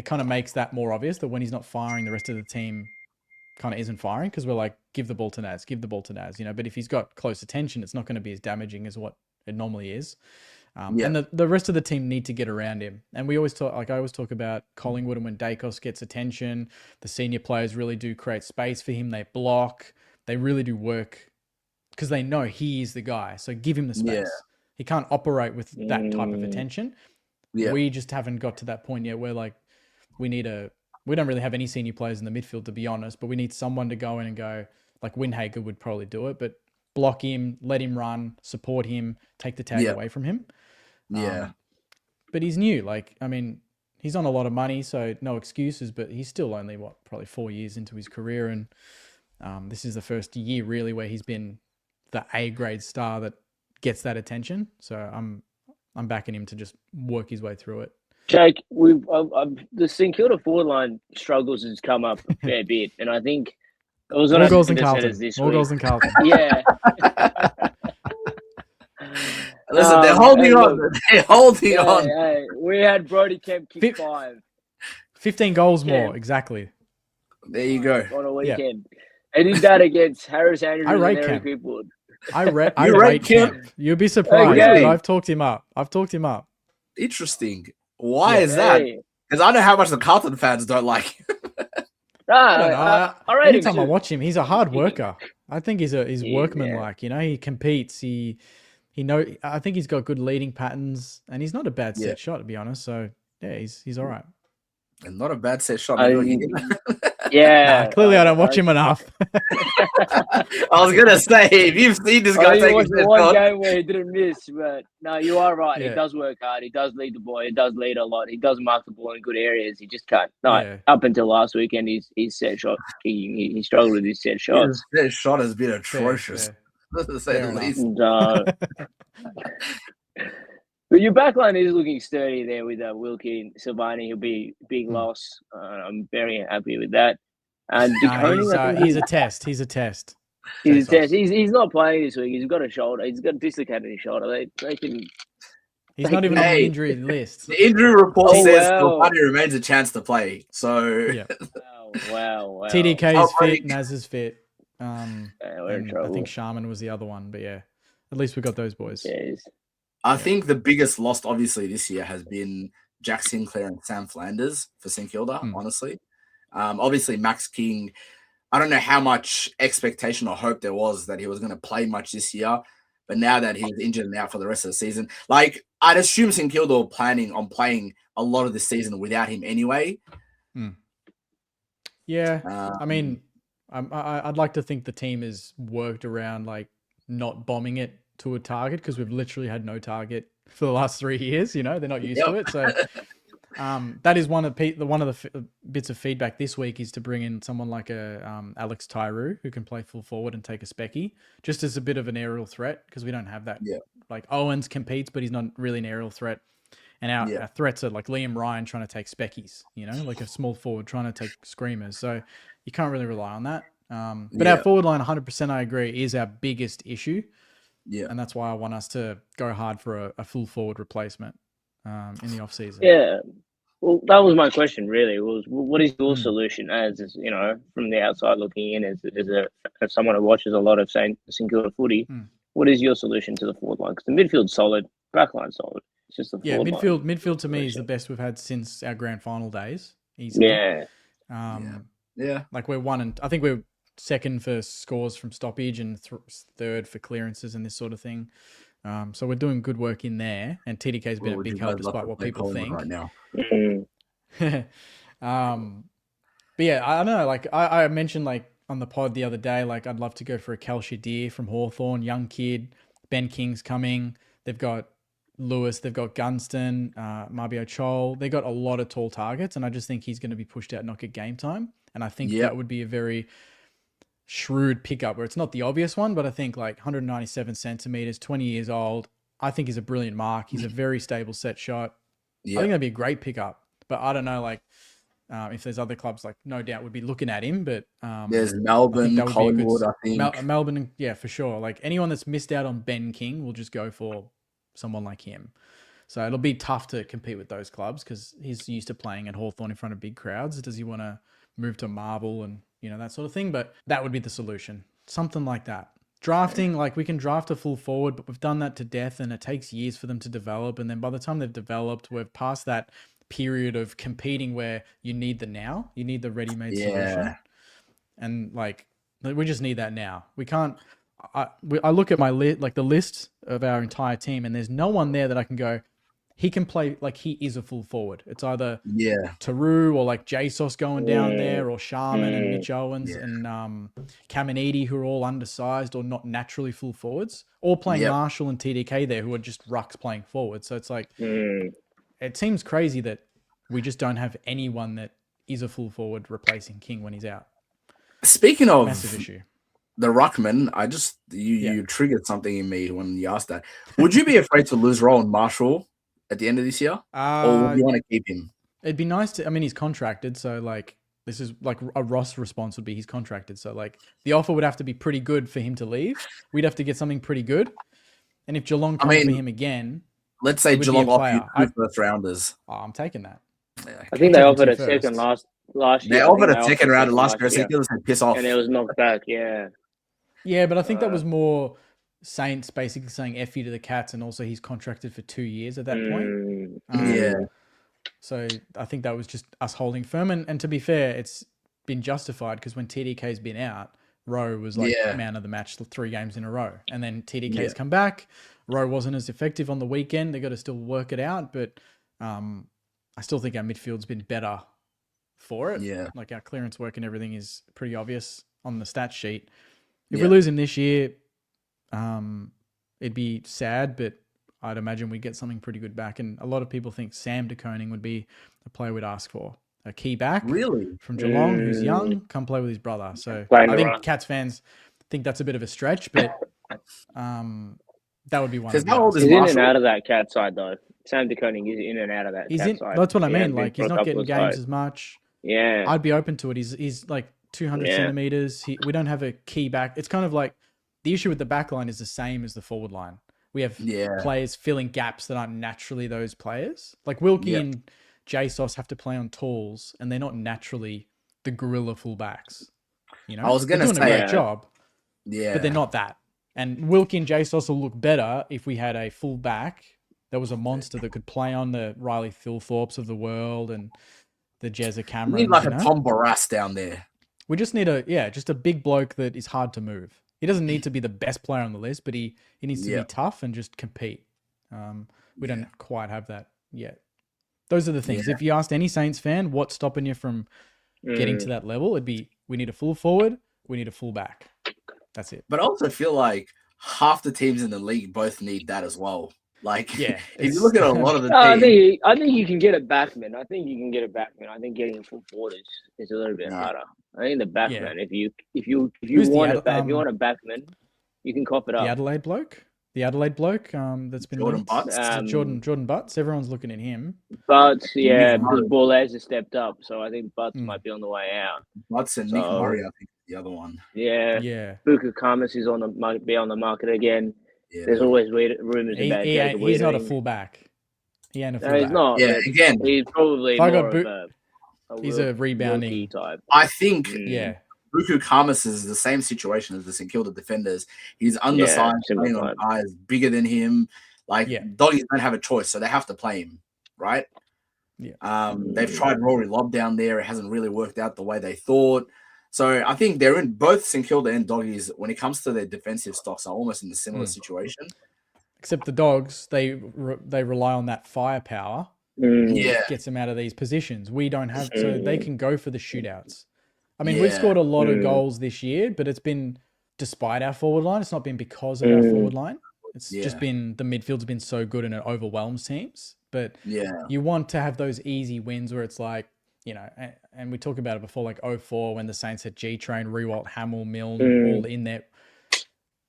B: kind of makes that more obvious that when he's not firing, the rest of the team kind of isn't firing because we're like, give the ball to Naz, but if he's got close attention, it's not going to be as damaging as what it normally is. And the rest of the team need to get around him. And we always talk, like I always talk about Collingwood, and when Dacos gets attention, the senior players really do create space for him. They block, they really do work because they know he is the guy. So give him the space. Yeah. He can't operate with that type of attention. Yeah. We just haven't got to that point yet where like we don't really have any senior players in the midfield, to be honest, but we need someone to go in and go, like Windhager would probably do it, but block him, let him run, support him, take the tag away from him. But he's new. Like, I mean, he's on a lot of money, so no excuses, but he's still only, probably 4 years into his career. And this is the first year really where he's been the A-grade star that gets that attention. So I'm backing him to just work his way through it.
C: Jake, the St Kilda forward line struggles has come up a fair bit, and I think it was
B: more goals than Carlton. More goals than Carlton.
C: Yeah.
A: Listen, they're holding on. They're holding on.
C: Hey, we had Brody Kemp kick 5.
B: 15 goals more, exactly.
A: There you go.
C: On a weekend. I did that against Harris Andrews and Eric Hipwood.
B: I rate Kemp. You'd be surprised, but I've talked him up.
A: Interesting. Why is that? Because I know how much the Carlton fans don't like him.
B: Anytime I watch him, he's a hard worker. I think he's workmanlike. He competes. I think he's got good leading patterns, and he's not a bad set shot, to be honest. So he's all right.
A: And not a bad set shot.
B: Clearly I don't watch him enough.
A: I was gonna say, if you've seen this guy take a set
C: one
A: shot,
C: game where he didn't miss, but no, you are right. He does work hard. He does lead the ball. He does lead a lot. He does mark the ball in good areas. He just can't. Up until last weekend, his set shot, he struggled with his set shots.
A: His set shot has been atrocious, to say the least.
C: But your backline is looking sturdy there with Wilkie and Silvani. He'll be a big loss. I'm very happy with that. And
B: he's a test. He's a test.
C: He's a test. He's not playing this week. He's got a shoulder. He's got a dislocated his shoulder. They can.
B: He's not even on the injury list.
A: The injury report says Silvani remains a chance to play. So
C: wow.
B: TDK is fit. Naz is fit. We're in trouble. I think Sharman was the other one, but at least we got those boys.
C: Yes.
A: I think the biggest loss, obviously, this year has been Jack Sinclair and Sam Flanders for St Kilda, honestly. Obviously, Max King, I don't know how much expectation or hope there was that he was going to play much this year, but now that he's injured and out for the rest of the season, like, I'd assume St Kilda were planning on playing a lot of this season without him anyway.
B: Yeah, I mean, I'd like to think the team is worked around like not bombing it to a target, because we've literally had no target for the last 3 years. They're not used to it. So that is one of the bits of feedback this week, is to bring in someone like a Alex Tyree, who can play full forward and take a specky, just as a bit of an aerial threat, because we don't have that.
A: Yeah.
B: Like Owens competes, but he's not really an aerial threat. And our threats are like Liam Ryan trying to take speckies, like a small forward trying to take screamers. So you can't really rely on that. But our forward line, 100%, I agree, is our biggest issue.
A: Yeah.
B: And that's why I want us to go hard for a full forward replacement in the off-season.
C: Yeah. Well, that was my question, really, was what is your solution as, from the outside looking in, as someone who watches a lot of St Kilda footy, what is your solution to the forward line? Because the midfield's solid, back line's solid. It's just the forward line.
B: Midfield to me is the best we've had since our grand final days. Easily.
C: Yeah.
B: Like I think we're second for scores from stoppage and third for clearances and this sort of thing. So we're doing good work in there, and TDK's been a big help despite what people think.
A: Right now.
B: But yeah, I don't know. Like I mentioned, like on the pod the other day, like I'd love to go for a Kel Shadir from Hawthorn, young kid. Ben King's coming. They've got Lewis, they've got Gunston, Marbio Chol. They got a lot of tall targets, and I just think he's going to be pushed out, not get game time. And I think that would be a very shrewd pickup, where it's not the obvious one, but I think like 197 centimeters, 20 years old, I think is a brilliant mark. He's a very stable set shot. I think that'd be a great pickup, but I don't know, like if there's other clubs, like no doubt would be looking at him, but
A: there's Melbourne, Collingwood, I think.
B: Melbourne, yeah, for sure. Like anyone that's missed out on Ben King will just go for someone like him. So it'll be tough to compete with those clubs, because he's used to playing at Hawthorn in front of big crowds. Does he want to move to Marvel and that sort of thing? But that would be the solution. Something like that. Drafting, like we can draft a full forward, but we've done that to death, and it takes years for them to develop. And then by the time they've developed, we're past that period of competing where you need the ready-made solution. And like, we just need that now. We can't, I look at my the list of our entire team, and there's no one there that I can go, he can play like he is a full forward. It's either Taru or like JSOS going down there, or Sharman and Mitch Owens and Caminiti, who are all undersized or not naturally full forwards, or playing Marshall and TDK there, who are just rucks playing forward. So it's like, it seems crazy that we just don't have anyone that is a full forward replacing King when he's out.
A: Speaking of
B: massive issue,
A: the ruckman, you triggered something in me when you asked that. Would you be afraid to lose Rowan Marshall at the end of this year, or would you want to keep him?
B: It'd be nice to. I mean, he's contracted, so like this is like a Ross response would be he's contracted, so like the offer would have to be pretty good for him to leave. We'd have to get something pretty good, and if Geelong comes for him again,
A: let's say Geelong offer you 2 first rounders.
B: Oh, I'm taking that.
C: I think they offered a second last year.
A: They offered a second rounder last year. So said piss off,
C: and it was knocked back. Yeah.
B: Yeah, but I think that was more Saints basically saying F you to the Cats, and also he's contracted for 2 years at that point. So I think that was just us holding firm. And to be fair, it's been justified, because when TDK's been out, Rowe was like man of the match 3 games in a row. And then TDK's come back. Rowe wasn't as effective on the weekend. They got to still work it out. But I still think our midfield's been better for it.
A: Yeah.
B: Like our clearance work and everything is pretty obvious on the stat sheet. If we lose him this year, it'd be sad, but I'd imagine we'd get something pretty good back. And a lot of people think Sam de Koning would be a player we'd ask for. A key back from Geelong, who's young, come play with his brother. So I think Cats fans think that's a bit of a stretch, but that would be one.
C: He's in and out of that Cat side, though. Sam de Koning is in and out of that Cat side.
B: That's what I mean. Like, he's not getting games as much.
C: Yeah.
B: I'd be open to it. He's like 200 centimeters. We don't have a key back. It's kind of like the issue with the back line is the same as the forward line. We have players filling gaps that aren't naturally those players. Like Wilkie and JSOS have to play on tools, and they're not naturally the gorilla fullbacks.
A: I was going to say
B: a great job, but they're not that. And Wilkie and JSOS will look better if we had a fullback that was a monster that could play on the Riley Thilthorpes of the world and the Jezza Camerons.
A: We need like a Tom Barras down there.
B: We just need just a big bloke that is hard to move. He doesn't need to be the best player on the list, but he needs to be tough and just compete. We don't quite have that yet. Those are the things. If you asked any Saints fan what's stopping you from getting to that level, it'd be we need a full forward, we need a fullback. That's it.
A: But I also feel like half the teams in the league both need that as well. Like,
B: yeah,
A: if you look at a lot of the
C: teams, I think you can get a backman. I think getting a full forward is a little bit harder. I think the backman, if you want a backman, you can cop it up.
B: The Adelaide bloke, that's been
A: Jordan Butts.
B: Jordan Butts. Everyone's looking at him.
C: Butts, because Boulez has stepped up, so I think Butts might be on the way out.
A: Butts and Nick Murray, I think, is the other one.
B: Yeah.
C: Buka Kamas is might be on the market again. Yeah. There's always rumors about Jacob.
B: He's not a fullback. He ain't a fullback.
C: No, he's not.
A: Yeah, again,
C: he's probably
B: he's a rebounding
C: type.
A: I think. Buku Kamas is the same situation as the St Kilda defenders. He's undersized, playing on guys bigger than him. Doggies don't have a choice, so they have to play him, right?
B: Yeah.
A: They've tried Rory Lobb down there. It hasn't really worked out the way they thought. So I think they're in both St Kilda and Doggies when it comes to their defensive stocks are almost in a similar situation.
B: Except the Dogs, they rely on that firepower. Gets them out of these positions. We don't have, so they can go for the shootouts. I mean, we've scored a lot of goals this year, but it's been despite our forward line. It's not been because of our forward line. It's just been the midfield's been so good and it overwhelms teams. But you want to have those easy wins where it's like, and we talked about it before, like 04 when the Saints had G-Train, Rewalt, Hamill, Milne, all in there.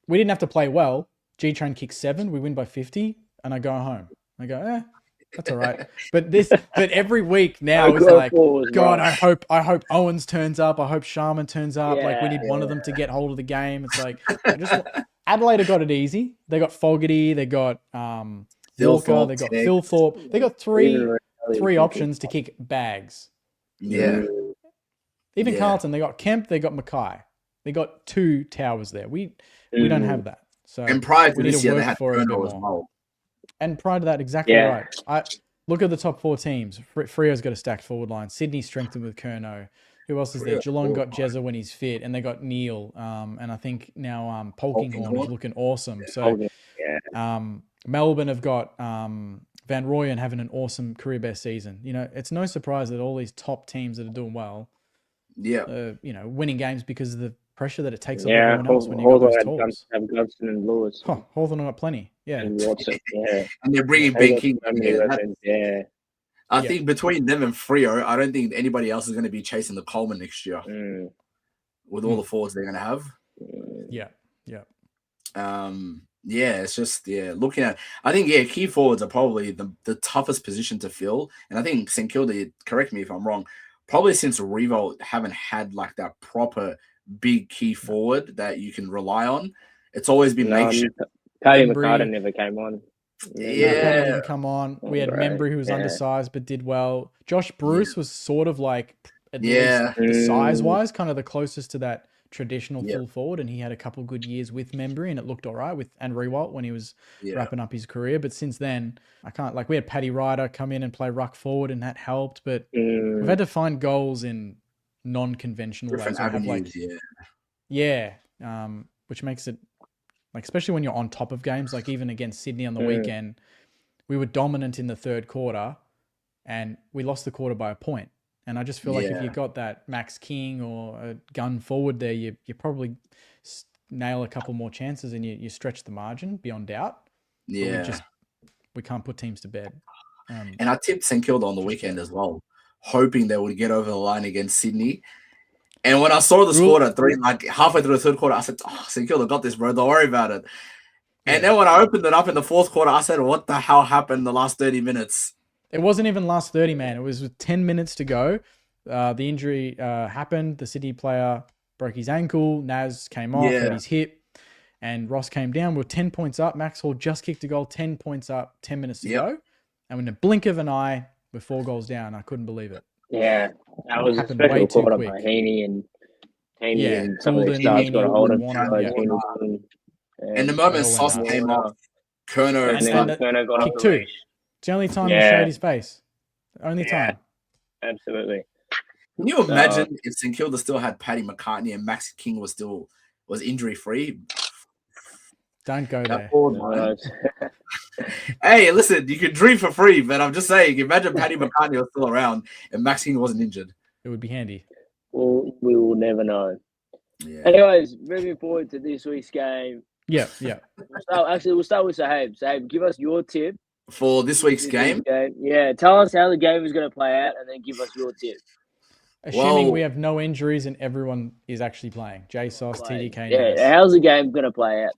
B: We didn't have to play well. G-Train kicks 7, we win by 50, and I go home. I go, that's all right. But every week now is like, God, I hope Owens turns up. I hope Sharman turns up. Like we need one of them to get hold of the game. It's like Adelaide have got it easy. They got Fogarty. They got Walker. They got Phil Thorpe. They got three options to kick bags.
A: Yeah.
B: Even Carlton, they got Kemp. They got Mackay. They got 2 towers there. We don't have that. So
A: and prior to this year, they had Curnow as well.
B: And prior to that, exactly right. I look at the top 4 teams. Freo's got a stacked forward line. Sydney strengthened with Curnow. Who else is there? Geelong got Jezza when he's fit, and they got Neil. And I think now Polkinghorn is looking awesome. So Melbourne have got Van Rooyen having an awesome career best season. It's no surprise that all these top teams that are doing well, winning games because of the pressure that it takes off everyone else when you got those tools.
C: Have Gladstone and Lewis.
B: Hawthorn got plenty. Yeah.
C: And Watson,
A: and they're bringing Ben King. I
C: think
A: think between them and Freo, I don't think anybody else is going to be chasing the Coleman next year with all the forwards they're going to have.
B: Yeah.
A: It's just looking at. I think key forwards are probably the toughest position to fill, and I think St Kilda. Correct me if I'm wrong. Probably since Revolt haven't had like that proper big key forward that you can rely on. It's always been makeshift.
C: Paddy McCartan never came on.
B: Didn't come on. We had Membry who was undersized but did well. Josh Bruce was sort of like at least the size-wise, kind of the closest to that traditional full forward, and he had a couple of good years with Membry and it looked all right and Rewalt when he was wrapping up his career. But since then, I can't we had Paddy Ryder come in and play ruck forward and that helped, but we've had to find goals in non-conventional ways. Which makes it especially when you're on top of games, like even against Sydney on the weekend, we were dominant in the third quarter and we lost the quarter by a point. And I just feel like if you got that Max King or a gun forward there, you probably nail a couple more chances and you stretch the margin beyond doubt.
A: Yeah.
B: We can't put teams to bed.
A: And I tipped St Kilda on the weekend as well, hoping they would get over the line against Sydney. And when I saw the score at 3, halfway through the third quarter, I said, St Kilda got this, bro. Don't worry about it. And then when I opened it up in the fourth quarter, I said, what the hell happened the last 30 minutes?
B: It wasn't even last 30, man. It was with 10 minutes to go. The injury happened. The City player broke his ankle. NAS came off at his hip. And Ross came down. We're 10 points up. Max Hall just kicked a goal, 10 points up, 10 minutes to go. And in a blink of an eye, we're 4 goals down. I couldn't believe it.
C: Yeah, that was a special quarter by Heaney and some of the stars got a hold of
A: Heaney. And the moment Sauce came off, Curnow
C: got
B: kick 2. It's the only time he showed his face. Only time.
C: Absolutely.
A: Can you imagine if St Kilda still had Paddy McCartney and Max King was injury free?
B: Don't go there.
A: Hey, listen, you can dream for free, but I'm just saying, imagine Paddy McCartney was still around and Max King wasn't injured.
B: It would be handy.
C: Well, we will never know.
A: Yeah.
C: Anyways, moving forward to this week's game.
B: Yeah.
C: We'll start with Sahib. Sahib, give us your tip
A: for this week's game.
C: Yeah, tell us how the game is going to play out, and then give us your tip.
B: Assuming we have no injuries and everyone is actually playing. JSOS, TDK, NAS.
C: Yeah, how's the game going to play out?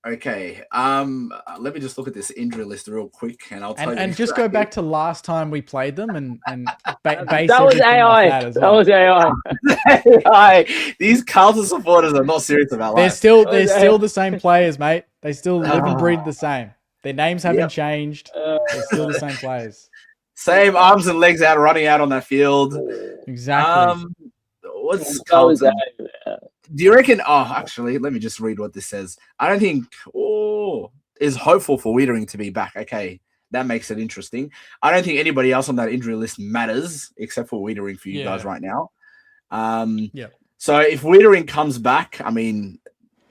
A: Okay. Let me just look at this injury list real quick, and I'll tell you.
B: And just go back to last time we played them, and base
C: that was AI.
B: That as well.
C: That was
A: AI. These Carlton supporters are not serious about life.
B: They're still the same players, mate. They still live and breathe the same. Their names haven't changed. They're still the same players.
A: Same arms and legs out, running out on that field.
B: Exactly.
A: What's Carlton? Do you reckon? Oh, actually, let me just read what this says. I don't think is hopeful for Wiedering to be back. Okay, that makes it interesting. I don't think anybody else on that injury list matters except for Wiedering for you guys right now. So if Wiedering comes back, I mean,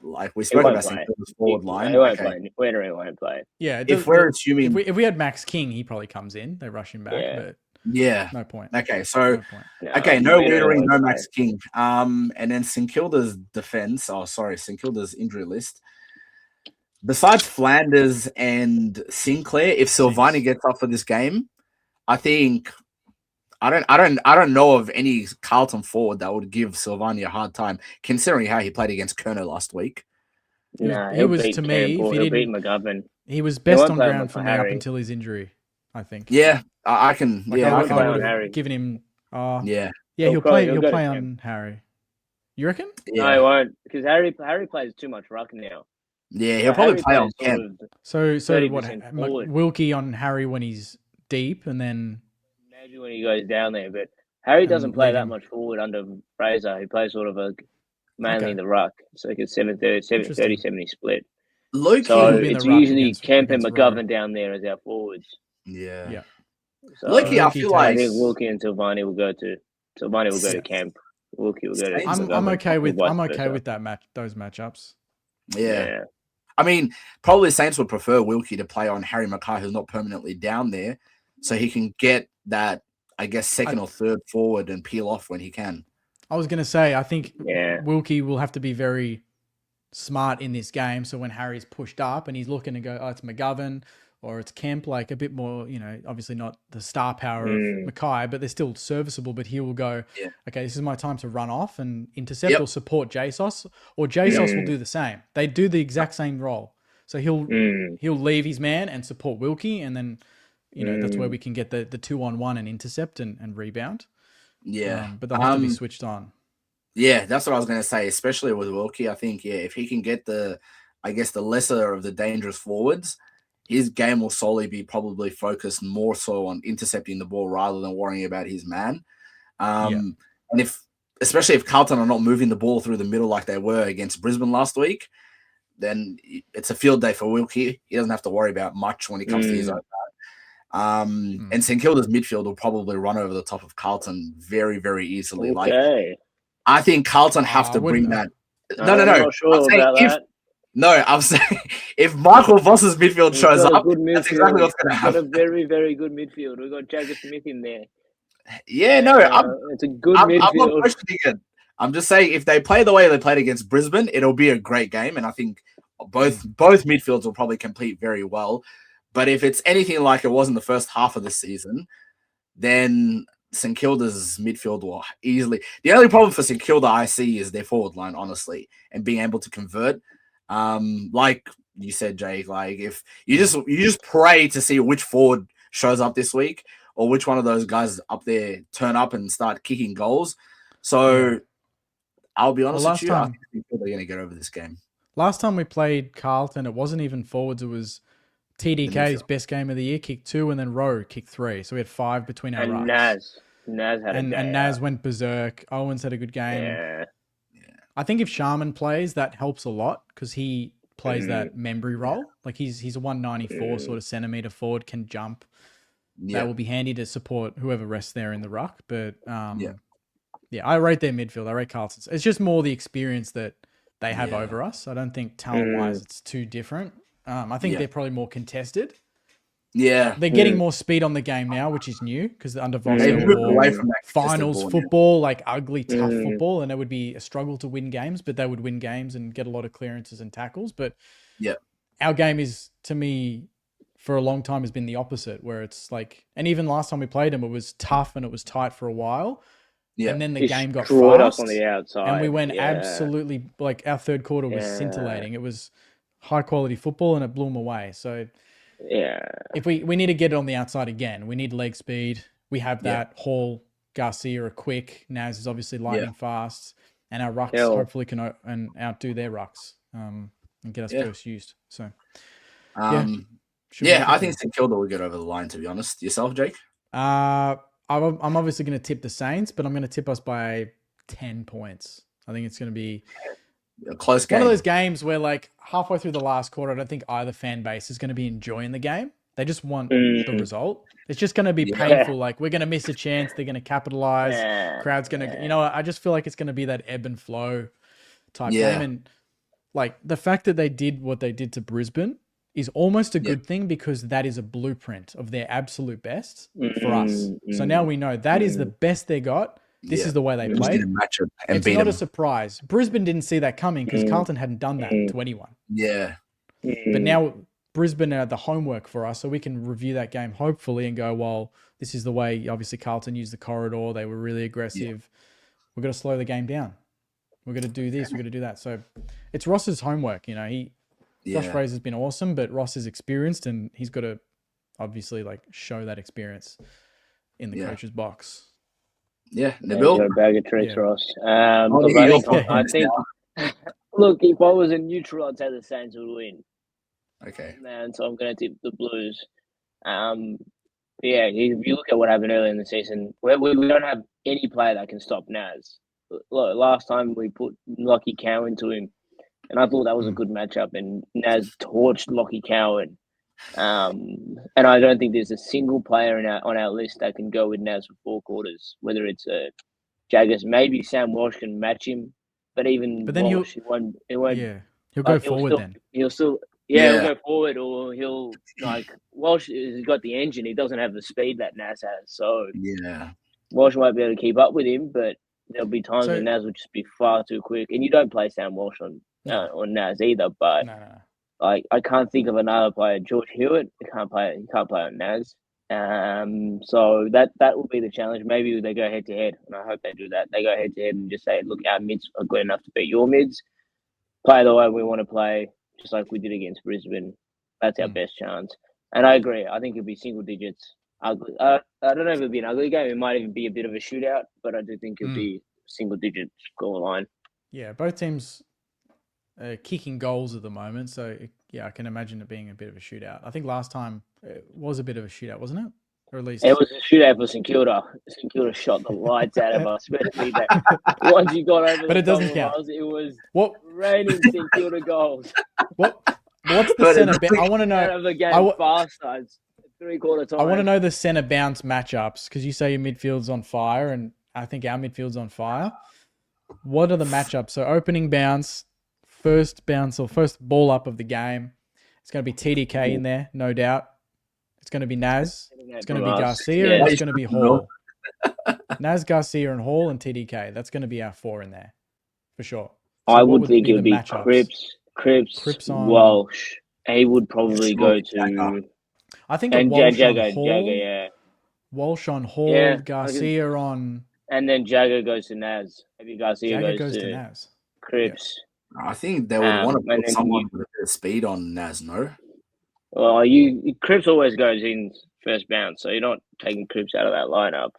A: like we spoke about St Kilda's forward line.
C: Wiedering won't play.
B: Yeah,
A: if we're assuming
B: if we had Max King, he probably comes in. They rush him back, but.
A: Yeah.
B: No point.
A: Okay, so no Wiedering, no Max King. And then St Kilda's defense. Oh, sorry, St Kilda's injury list. Besides Flanders and Sinclair, if Silvani gets up for this game, I think I don't know of any Carlton forward that would give Silvani a hard time, considering how he played against Kerno last week.
B: He was to me. If he beat
C: McGovern,
B: he was best on ground for me up until his injury. I think.
A: Yeah, I can.
B: Like
A: I
B: would have given him.
A: Yeah,
B: he'll play on Harry. You reckon?
C: Yeah. No, he won't, because Harry plays too much ruck now.
A: Yeah, he'll probably play on Kent.
B: So what? Wilkie on Harry when he's deep, and then
C: maybe when he goes down there. But Harry doesn't play that much forward under Fraser. He plays sort of mainly in the ruck. So like a 70 split.
A: Loki,
C: so it's usually Kemp and McGovern down there as our forwards.
A: Yeah.
C: So
A: Loki, I feel like
C: I think Wilkie and Silvani will go to Kemp. Wilkie will go to.
B: I'm okay with that those matchups.
A: Yeah. I mean, probably Saints would prefer Wilkie to play on Harry Mackay, who's not permanently down there, so he can get that, I guess, second or third forward and peel off when he can.
B: I was going to say, I think Wilkie will have to be very smart in this game. So when Harry's pushed up and he's looking to go, it's McGovern or it's Kemp, like a bit more, obviously not the star power of Mackay, but they're still serviceable. But he will go, okay, this is my time to run off and intercept or support JSOS, or JSOS will do the same. They do the exact same role. So he'll leave his man and support Wilkie, and then that's where we can get the 2-on-1 and intercept and rebound.
A: Yeah,
B: but they'll have to be switched on.
A: Yeah, that's what I was going to say, especially with Wilkie. I think, if he can get the lesser of the dangerous forwards, his game will solely be probably focused more so on intercepting the ball rather than worrying about his man. And especially if Carlton are not moving the ball through the middle like they were against Brisbane last week, then it's a field day for Wilkie. He doesn't have to worry about much when he comes to his own man. And St Kilda's midfield will probably run over the top of Carlton very, very easily.
C: Okay.
A: Like, I think Carlton have to bring that. No.
C: I'm not sure about that.
A: No, I'm saying if Michael Voss's midfield shows up, that's exactly what's going to happen.
C: Got a very, very good midfield. We've got Jagger Smith in there.
A: Yeah, no,
C: it's a good midfield.
A: I'm not questioning it. I'm just saying if they play the way they played against Brisbane, it'll be a great game, and I think both midfields will probably compete very well. But if it's anything like it was in the first half of the season, then St Kilda's midfield will easily. The only problem for St Kilda I see is their forward line, honestly, and being able to convert. Like you said, Jake, like if you just pray to see which forward shows up this week or which one of those guys up there turn up and start kicking goals. So I'll be honest with you, I think they're going to get over this game.
B: Last time we played Carlton, it wasn't even forwards. It was TDK's best game of the year, kicked 2, and then Rowe kicked 3. So we had 5 between our rucks.
C: Nas had a day
B: and Nas went berserk. Owens had a good game.
C: Yeah.
B: I think if Sharman plays, that helps a lot because he plays that Membry role. Like he's a 194 sort of centimeter forward, can jump. That will be handy to support whoever rests there in the ruck. But I rate their midfield. I rate Carlton's. It's just more the experience that they have over us. I don't think talent-wise it's too different. I think they're probably more contested.
A: Yeah.
B: They're getting more speed on the game now, which is new because under Voss
A: They
B: they were
A: moved
B: more
A: away from that
B: finals
A: consistent ball,
B: football, like ugly, tough football, and it would be a struggle to win games, but they would win games and get a lot of clearances and tackles. But
A: yeah,
B: our game is, to me, for a long time has been the opposite, where it's like, and even last time we played them, it was tough and it was tight for a while.
A: yeah.
B: And then the
C: He
B: game got
C: destroyed
B: fast
C: us on the outside,
B: and we went absolutely, like our third quarter was scintillating. It was high quality football and it blew them away. So if we need to get it on the outside again, we need leg speed. We have that. Hall, Garcia are quick. Naz is obviously lightning fast, and our rucks hopefully can outdo their rucks and get us first used. So
A: I think St Kilda will get over the line. To be honest, yourself, Jake?
B: I'm obviously going to tip the Saints, but I'm going to tip us by 10 points. I think it's going to be
A: a close game.
B: One of those games where, like, halfway through the last quarter, I don't think either fan base is going to be enjoying the game. They just want the result. It's just going to be painful. Like, we're going to miss a chance. They're going to capitalize. Crowd's going to, I just feel like it's going to be that ebb and flow type game. And, like, the fact that they did what they did to Brisbane is almost a good thing because that is a blueprint of their absolute best for us. So now we know that is the best they got. This is the way they played. It's not a surprise. Brisbane didn't see that coming because Carlton hadn't done that to anyone.
A: Yeah.
B: But now Brisbane are the homework for us, so we can review that game hopefully and go, well, this is the way. Obviously, Carlton used the corridor. They were really aggressive. We're going to slow the game down. We're going to do this. We're going to do that. So it's Ross's homework. Josh Fraser's been awesome, but Ross is experienced and he's got to obviously like show that experience in the coach's box.
A: Yeah, Nabil.
C: Got a bag of tricks, Ross. I think. Look, if I was a neutral, I'd say the Saints would win.
A: Okay.
C: Man, so I'm going to tip the Blues. If you look at what happened earlier in the season, we don't have any player that can stop NAS. Look, last time we put Lockie Cow into him, and I thought that was a good matchup, and NAS torched Lockie Cowan. And I don't think there's a single player on our list that can go with NAS for 4 quarters, whether it's Jaggers. Maybe Sam Walsh can match him, but then Walsh,
B: he'll go forward then.
C: He'll still, he'll go forward, or he'll, like, Walsh has got the engine. He doesn't have the speed that NAS has. So Walsh won't be able to keep up with him, but there'll be times when NAS will just be far too quick. And you don't play Sam Walsh on NAS either, but like, I can't think of another player. George Hewitt, he can't play on NAS. So that will be the challenge. Maybe they go head to head, and I hope they do that. They go head to head and just say, look, our mids are good enough to beat your mids. Play the way we want to play, just like we did against Brisbane. That's our best chance. And I agree. I think it'll be single digits. Ugly. I don't know if it'll be an ugly game. It might even be a bit of a shootout, but I do think it'll be single digit score line.
B: Yeah, both teams are kicking goals at the moment, so I can imagine it being a bit of a shootout. I think last time it was a bit of a shootout, wasn't it? Or at least
C: it was a shootout for St Kilda. St Kilda shot the lights out of us, especially that once you got over.
B: But it doesn't count.
C: It was raining St Kilda goals.
B: What's the centre? I want to know.
C: Of the game faster. It's 3/4 time.
B: I want to know the centre bounce matchups because you say your midfield's on fire, and I think our midfield's on fire. What are the matchups? So opening bounce, first bounce or first ball up of the game. It's going to be TDK in there, no doubt. It's going to be Naz. It's going to be Garcia, and it's going to be Hall. Naz, Garcia, and Hall, and TDK. That's going to be our 4 in there, for sure.
C: So I would think it would be Cripps on Walsh. He would probably go to.
B: I think Walsh on Hall. Walsh on Hall, Garcia on.
C: And then Jagger goes to Naz. Maybe Garcia goes to
B: Naz.
C: Cripps.
A: Yeah. I think they would want to put someone with a bit of speed on Naz, no?
C: Well, Cripps always goes in first bounce, so you're not taking Cripps out of that lineup.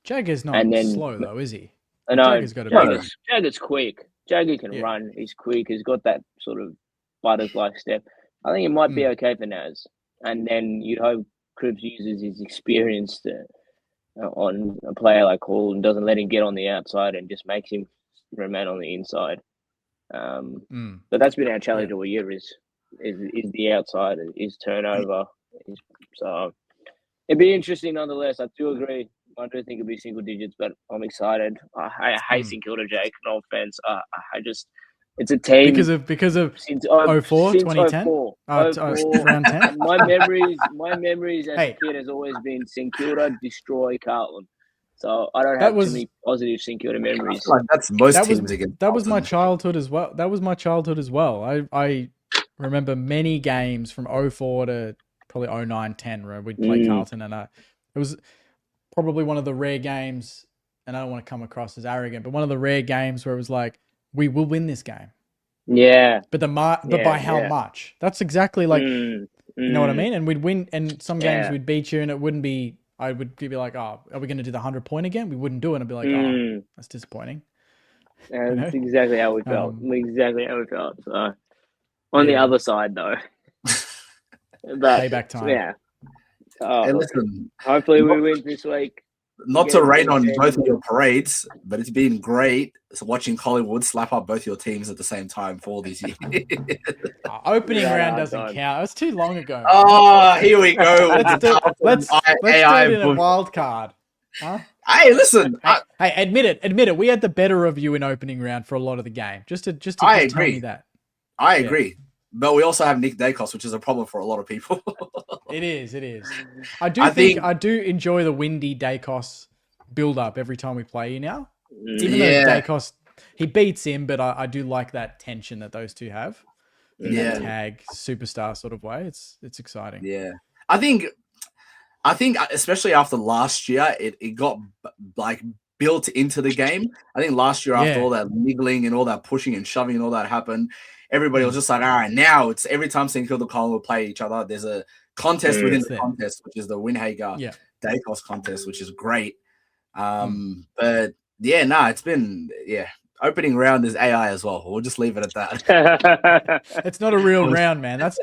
B: Jagger's not slow, though, is he?
C: No, Jagger's quick. Jagger can run. He's quick. He's got that sort of butterfly step. I think it might be okay for Naz. And then you'd hope Cripps uses his experience on a player like Hall and doesn't let him get on the outside and just makes him remain on the inside. But that's been our challenge all year is the outside, is turnover. So it'd be interesting nonetheless. I do agree. I do think it'd be single digits, but I'm excited. I hate St Kilda, Jake. No offense. It's a team
B: because of
C: since
B: 04,
C: since
B: 2010?
C: 04.
B: Round 10?
C: My memories as a kid has always been St Kilda destroy Carlton. So I don't have too many positive St Kilda memories.
A: Like that's most teams against.
B: That was my childhood as well. I remember many games from 04 to probably 09, 10 where we'd play Carlton, and it was probably one of the rare games, and I don't want to come across as arrogant, but one of the rare games where it was like, we will win this game.
C: Yeah.
B: But by how much? That's exactly like, you know what I mean? And we'd win, and some games we'd beat you, and it wouldn't be, I would be like, oh, are we going to do the 100-point again? We wouldn't do it. I'd be like, oh, that's disappointing.
C: That's exactly how we felt. So, on the other side, though. But,
B: payback time.
C: Yeah.
A: Hey, listen,
C: hopefully we win this week.
A: Not to rain on both of your parades, but it's been great watching Collingwood slap up both your teams at the same time for all these years.
B: Opening round doesn't count. It's too long ago.
A: Oh, here we go.
B: Let's do it in a wild card. Huh?
A: Hey, listen.
B: Hey, admit it. We had the better of you in opening round for a lot of the game. Just to tell me that.
A: I agree. But we also have Nick Dacos, which is a problem for a lot of people.
B: It is. I do enjoy the windy Dacos build up every time we play you now. Even though Dacos, he beats him, but I do like that tension that those two have. In that tag superstar sort of way. It's exciting.
A: Yeah. I think especially after last year, it got like built into the game. I think last year after all that niggling and all that pushing and shoving and all that happened, everybody was just like, all right, now it's every time St Kilda Collingwood play each other, there's a contest within the contest, which is the Winhager Dacos contest, which is great. But it's been opening round is AI as well. We'll just leave it at that.
B: It's not a real round, man. That's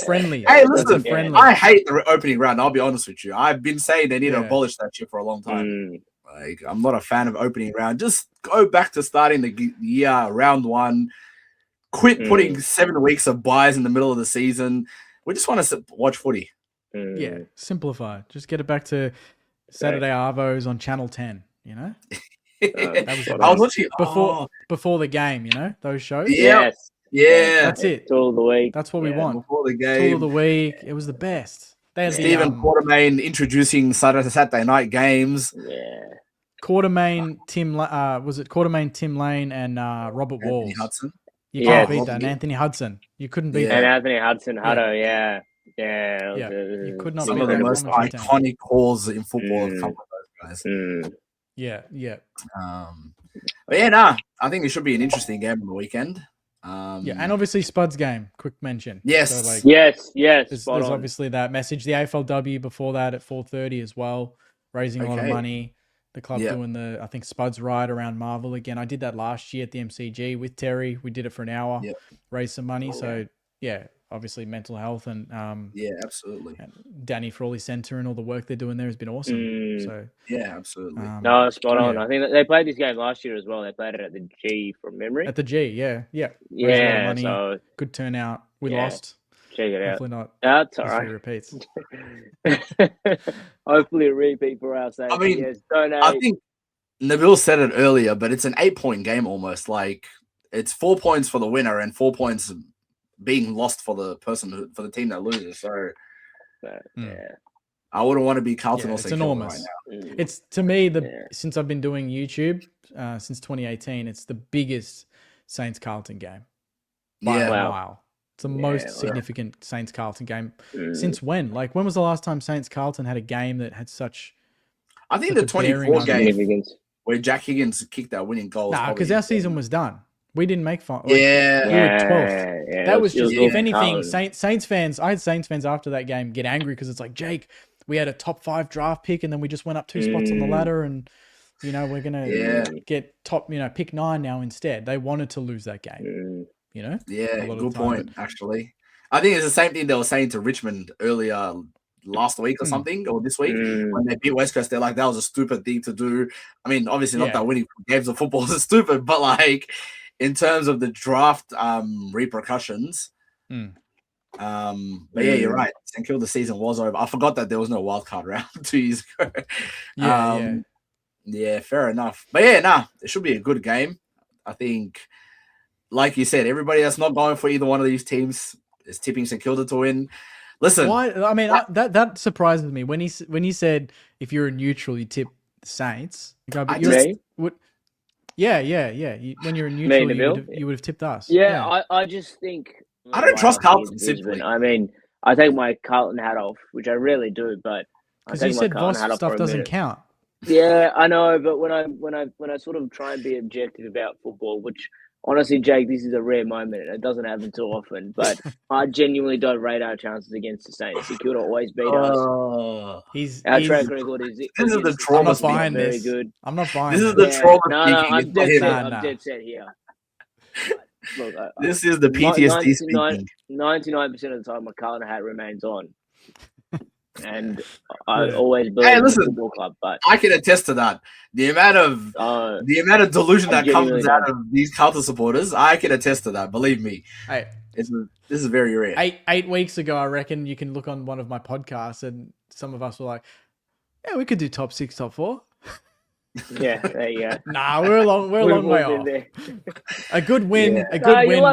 B: friendly.
A: Hey, listen, I hate the opening round. I'll be honest with you. I've been saying they need to abolish that shit for a long time. Like, I'm not a fan of opening round. Just go back to starting the year round one. Quit putting 7 weeks of buys in the middle of the season. We just want to watch footy.
B: Yeah, simplify. Just get it back to Saturday Arvos on Channel 10, you know? That was before the game, you know, those shows.
A: Yes. Yeah.
B: That's it.
C: Tool of the week.
B: That's what we want.
A: Before the game.
B: Tool of the week. It was the best. They had
A: Stephen Quartermain introducing Saturday night games.
C: Yeah.
B: Quartermain, Tim Lane, and Robert Walls.
A: Hudson.
B: You can't beat that. And Anthony Hudson. You couldn't beat that.
C: And Anthony Hudson, Hutto,
B: You could not
A: some
B: beat
A: of the
B: that
A: most iconic calls in football. A couple of those guys.
B: Yeah.
A: But I think it should be an interesting game on the weekend.
B: And obviously Spud's game. Quick mention.
A: Yes.
B: So
C: yes.
B: There's obviously that message. The AFLW before that at 4:30 as well, raising a lot of money. The club doing I think Spud's ride around Marvel again. I did that last year at the MCG with Terry. We did it for an hour, raised some money. Obviously mental health and
A: absolutely.
B: And Danny Frawley Centre and all the work they're doing there has been awesome. So
A: absolutely.
C: No, spot on. I think that they played this game last year as well. They played it at the G from memory.
B: At the G, yeah. Money,
C: so
B: good turnout. We lost.
C: Check it out.
B: Hopefully not.
C: That's all right.
B: Repeats.
C: Hopefully a repeat for our sake.
A: I mean, I think Nabil said it earlier, but it's an 8-point game almost. Like, it's 4 points for the winner and 4 points being lost for the team that loses. So I wouldn't want to be Carlton or St Kilda
B: enormous
A: right now.
B: It's to me since I've been doing YouTube since 2018, it's the biggest Saints Carlton game by a mile. It's the most significant Saints Carlton game since when? Like, when was the last time Saints Carlton had a game that had such?
A: I think the 24 game where Jack Higgins kicked that winning goal.
B: Because our season was done. We didn't make fun.
A: We were
B: 12th. That was just, if anything, Saints fans. I had Saints fans after that game get angry because it's like, Jake, we had a top 5 draft pick and then we just went up 2 spots on the ladder and we're gonna get top pick 9 now instead. They wanted to lose that game.
A: Good point. Actually, I think it's the same thing they were saying to Richmond earlier last week or something, or this week when they beat West Coast. They're like, that was a stupid thing to do. I mean, obviously not that winning games of football is stupid, but like in terms of the draft repercussions. But you're right. St Kilda season was over. I forgot that there was no wildcard round 2 years ago. Fair enough. But it should be a good game. I think like you said, everybody that's not going for either one of these teams is tipping St Kilda to win. Listen,
B: why? I mean, that surprises me when he said if you're a neutral, you tip the Saints. You go, but yeah. When you're a neutral, you would have tipped us.
C: Yeah. I just think
A: I don't trust Carlton simply.
C: I mean, I take my Carlton hat off, which I rarely do, but
B: because you said Voss stuff doesn't count.
C: Yeah, I know, but when I sort of try and be objective about football, which honestly, Jake, this is a rare moment. It doesn't happen too often, but I genuinely don't rate our chances against the Saints. St Kilda always beat us. Our track record is.
A: This is the trauma.
B: I'm not buying
C: very
B: this.
C: good.
B: I'm not buying.
A: This is the trauma.
C: No, I'm dead set here. Look,
A: this is the PTSD speaking.
C: 99% of the time, my Carlton hat remains on. And I always believe in the football club, but
A: I can attest to that. The amount of delusion that comes out of these Carlton supporters, I can attest to that. Believe me, this is very rare.
B: 8 weeks ago, I reckon you can look on one of my podcasts, and some of us were like, "Yeah, we could do top 6, top 4."
C: Yeah, there you go.
B: Nah, we're a long way off. A good win,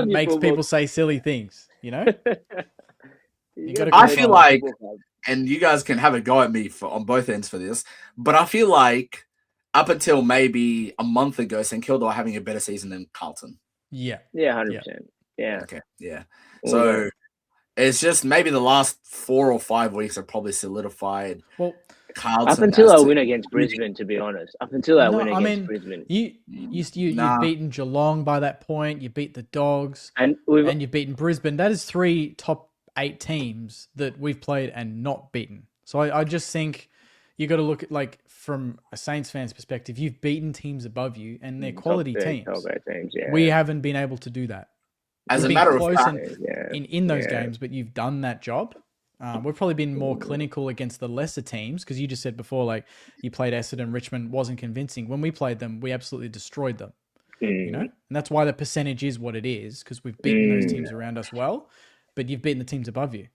B: makes people say silly things. You know.
A: I feel like. And you guys can have a go at me on both ends for this, but I feel like up until maybe a month ago, St Kilda are having a better season than Carlton.
B: Yeah.
C: Yeah, 100%. Yeah.
A: Okay. Yeah. So it's just maybe the last 4 or 5 weeks are probably solidified.
B: Well,
A: Carlton
C: up until our win against Brisbane, to be honest. Up until our win against Brisbane.
B: You've beaten Geelong by that point. You beat the Dogs. And you've beaten Brisbane. That is 3 top 8 teams that we've played and not beaten. So I just think you got to look at from a Saints fan's perspective, you've beaten teams above you and they're quality teams. We haven't been able to do that.
A: As a matter of fact,
B: in those games, but you've done that job. We've probably been more clinical against the lesser teams because you just said before, you played Essendon, Richmond wasn't convincing. When we played them, we absolutely destroyed them. You know, and that's why the percentage is what it is because we've beaten those teams around us well. But you've beaten the teams above you.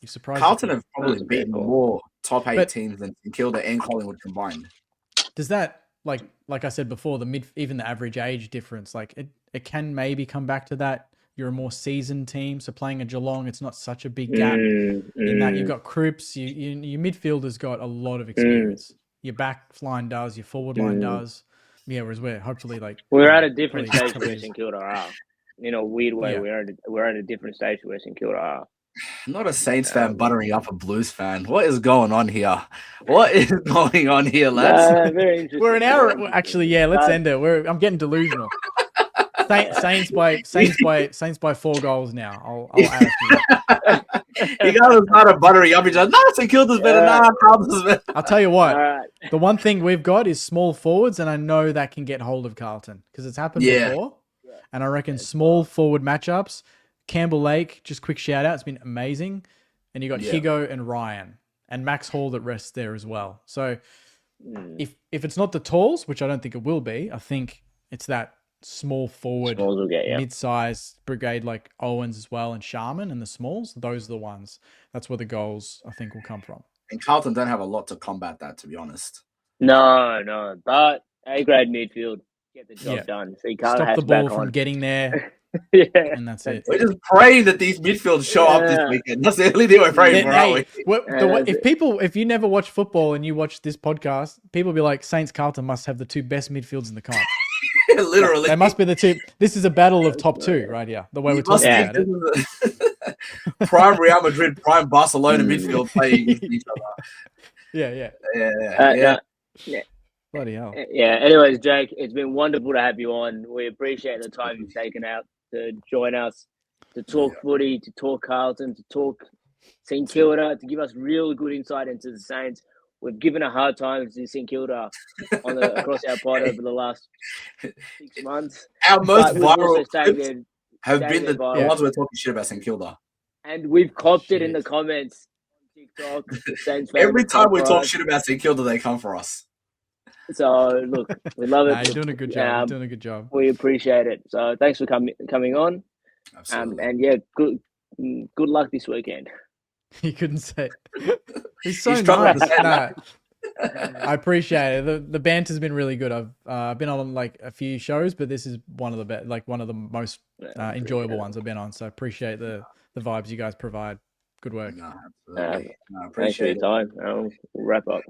B: You've surprised.
A: Carlton have probably beaten more top 8 teams than Kilda and Collingwood combined.
B: Does that, like I said before, even the average age difference, it can maybe come back to that? You're a more seasoned team, so playing a Geelong, it's not such a big gap in that you've got Cripps, your midfielder's got a lot of experience. Your back line does, your forward line does. Yeah, whereas we're hopefully
C: we're at a different stage where St Kilda are. In a weird way, we're at a different stage where St Kilda are.
A: Not a Saints fan buttering up a Blues fan. What is going on here? What is going on here, lads?
C: Very interesting.
B: We're an hour. Actually, yeah. Let's end it. I'm getting delusional. Saints by 4 goals now. I'll add a
A: few. You guys started buttering up each other. No, St Kilda's better. Carlton's better.
B: I'll tell you what. The one thing we've got is small forwards, and I know that can get hold of Carlton because it's happened before. And I reckon small forward matchups, Campbell Lake, just quick shout out, it's been amazing. And you got Higo and Ryan and Max Hall that rests there as well. So if it's not the talls, which I don't think it will be, I think it's that small forward, mid-sized brigade like Owens as well and Sharman and the smalls. Those are the ones. That's where the goals I think will come from.
A: And Carlton don't have a lot to combat that, to be honest.
C: No, but A-grade midfield. Get the job done. So you can't
B: stop the ball from getting there. And that's it.
A: We're just praying that these midfields show up this weekend. That's the only thing we're praying for, aren't
B: we? If you never watch football and you watch this podcast, people will be like, Saints Carlton must have the 2 best midfields in the comp.
A: Literally.
B: They must be the 2. This is a battle of top 2 right here. The way we're talking about it.
A: Prime Real Madrid, prime Barcelona midfield playing each other.
B: Yeah. Bloody hell.
C: Yeah. Anyways, Jake, it's been wonderful to have you on. We appreciate the time you've taken out to join us, to talk footy, to talk Carlton, to talk St Kilda, to give us real good insight into the Saints. We've given a hard time to St Kilda across our pod over the last 6 months.
A: Our most viral have been the ones we're talking shit about St Kilda.
C: And we've copped it in the comments on TikTok. Saints
A: Every time we talk shit about St Kilda, they come for us.
C: So, look, we love it.
B: You're doing a good job. Doing a good job.
C: We appreciate it. So, thanks for coming on.
A: Absolutely.
C: And good luck this weekend.
B: He couldn't say. He's so nice. I appreciate it. The banter's been really good. I've been on like a few shows, but this is one of the best, like one of the most enjoyable ones I've been on. So appreciate the vibes you guys provide. Good work.
A: No, absolutely. No,
C: Thanks for your time. We'll wrap up.